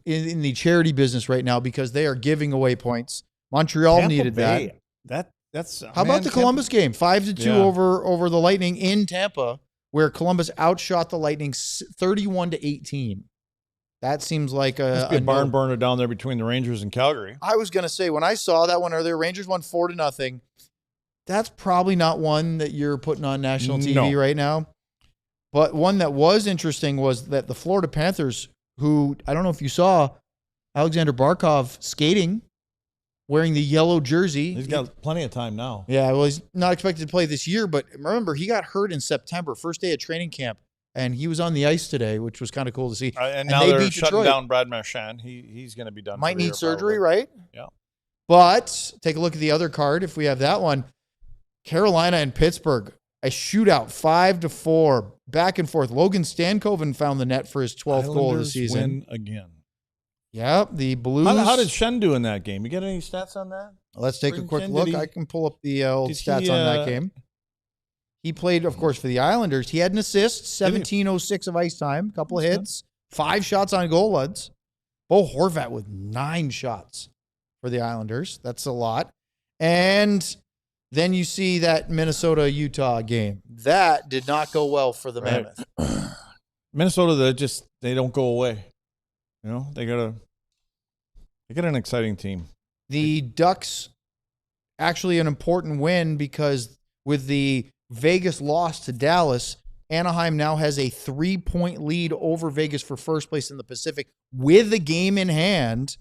in the charity business right now because they are giving away points. Montreal Tampa needed Bay. that. That's How about the Columbus game? 5-2 Yeah. over the Lightning in Tampa, where Columbus outshot the Lightning 31-18. That seems like Must be a barn burner down there between the Rangers and Calgary. I was gonna say when I saw that one earlier, Rangers won 4-0. That's probably not one that you're putting on national TV right now. But one that was interesting was that the Florida Panthers, who I don't know if you saw, Alexander Barkov skating, wearing the yellow jersey. He's got plenty of time now. Yeah, well, he's not expected to play this year, but remember, he got hurt in September, first day of training camp, and he was on the ice today, which was kind of cool to see. And now they they're beat shutting Detroit. down Brad Marchand. He's going to be done. Might for the need year, surgery, probably. right? Yeah. But take a look at the other card if we have that one. Carolina and Pittsburgh, a shootout, 5-4, back and forth. Logan Stankoven found the net for his 12th goal of the Islanders season. win again. Yeah, the Blues. How did Shen do in that game? You get any stats on that? Let's take a Bring quick Shen, look. did he- I can pull up the old did stats he, on that game. He played, of course, for the Islanders. He had an assist, 17:06 of ice time, a couple of That's hits, 5 shots on goal, Luds. Bo Horvat with 9 shots for the Islanders. That's a lot. And then you see that Minnesota-Utah game. That did not go well for the Right. Mammoth. Minnesota, they don't go away. You know, they got an exciting team. The Ducks, actually an important win because with the Vegas loss to Dallas, Anaheim now has a 3-point lead over Vegas for first place in the Pacific with the game in hand.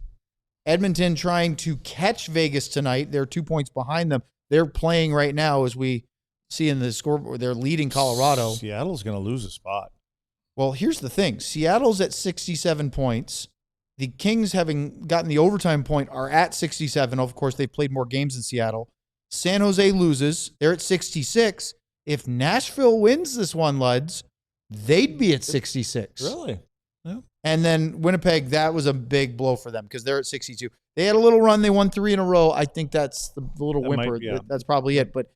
Edmonton trying to catch Vegas tonight. They're 2 points behind them. They're playing right now, as we see in the scoreboard. They're leading Colorado. Seattle's going to lose a spot. Well, here's the thing. Seattle's at 67 points. The Kings, having gotten the overtime point, are at 67. Of course, they've played more games in Seattle. San Jose loses. They're at 66. If Nashville wins this one, Luds, they'd be at 66. Really? And then Winnipeg, that was a big blow for them because they're at 62. They had a little run. They won 3 in a row. I think that's the little That whimper. might- yeah. That's probably it. But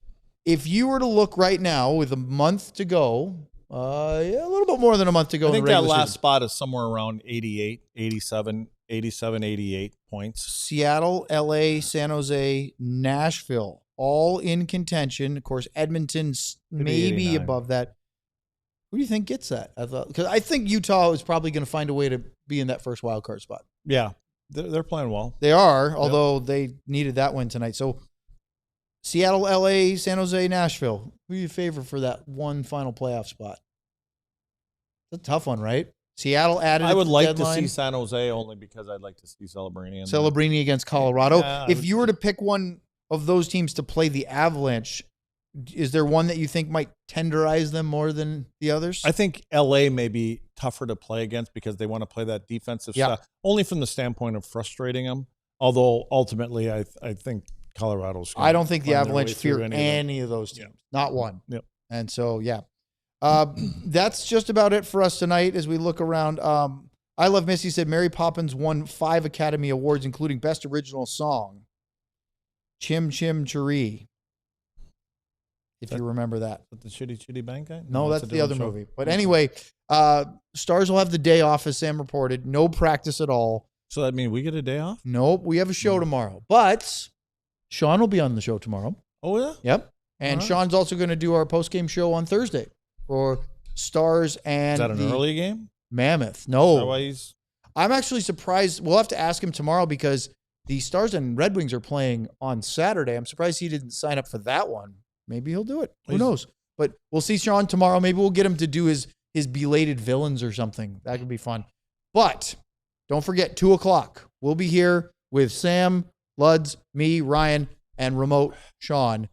if you were to look right now with a month to go, a little bit more than a month to go. I think in the that regular last season. spot is somewhere around 88, 87, 88 points. Seattle, LA, San Jose, Nashville, all in contention. Of course, Edmonton's Maybe maybe 89. above that. Who do you think gets that? Because I think Utah is probably going to find a way to be in that first wild card spot. Yeah, they're playing well. They are, although they needed that win tonight. So Seattle, LA, San Jose, Nashville. Who do you favor for that one final playoff spot? It's a tough one, right? Seattle added. I would like deadline. to see San Jose only because I'd like to see Celebrini. in there. Celebrini against Colorado. Yeah, I If would- you were to pick one of those teams to play the Avalanche, is there one that you think might tenderize them more than the others? I think LA may be tougher to play against because they want to play that defensive Yeah. stuff, only from the standpoint of frustrating them. Although ultimately, I think Colorado's. gonna I don't think the find their Avalanche way through fear any of them. any of those teams. Not one. Yep. And so, yeah. That's just about it for us tonight as we look around. I Love Missy said Mary Poppins won 5 Academy Awards, including Best Original Song. Chim Chim Cheree. If you remember that. Is that the Chitty Bang guy? No, that's a the other different show. movie. But anyway, Stars will have the day off, as Sam reported. No practice at all. So that means we get a day off? Nope, we have a show tomorrow. But Sean will be on the show tomorrow. Oh, yeah? Yep. And All right. Sean's also going to do our post-game show on Thursday for Stars and Is that an the early game? Mammoth. Is that No, why he's I'm actually surprised. We'll have to ask him tomorrow because the Stars and Red Wings are playing on Saturday. I'm surprised he didn't sign up for that one. Maybe he'll do it. Who He's- knows? But we'll see Sean tomorrow. Maybe we'll get him to do his belated villains or something. That could be fun. But don't forget, 2:00. We'll be here with Sam, Luds, me, Ryan, and remote Sean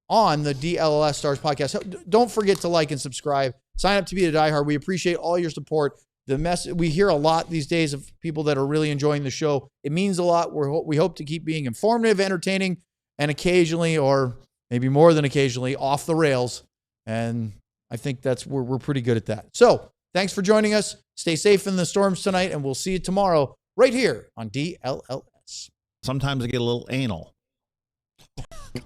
on the DLLS Stars podcast. Don't forget to like and subscribe. Sign up to be a diehard. We appreciate all your support. We hear a lot these days of people that are really enjoying the show. It means a lot. We hope to keep being informative, entertaining, and occasionally, or maybe more than occasionally, off the rails. And I think we're pretty good at that. So thanks for joining us. Stay safe in the storms tonight, and we'll see you tomorrow right here on DLLS. sometimes I get a little anal. We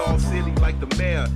all silly like the mayor.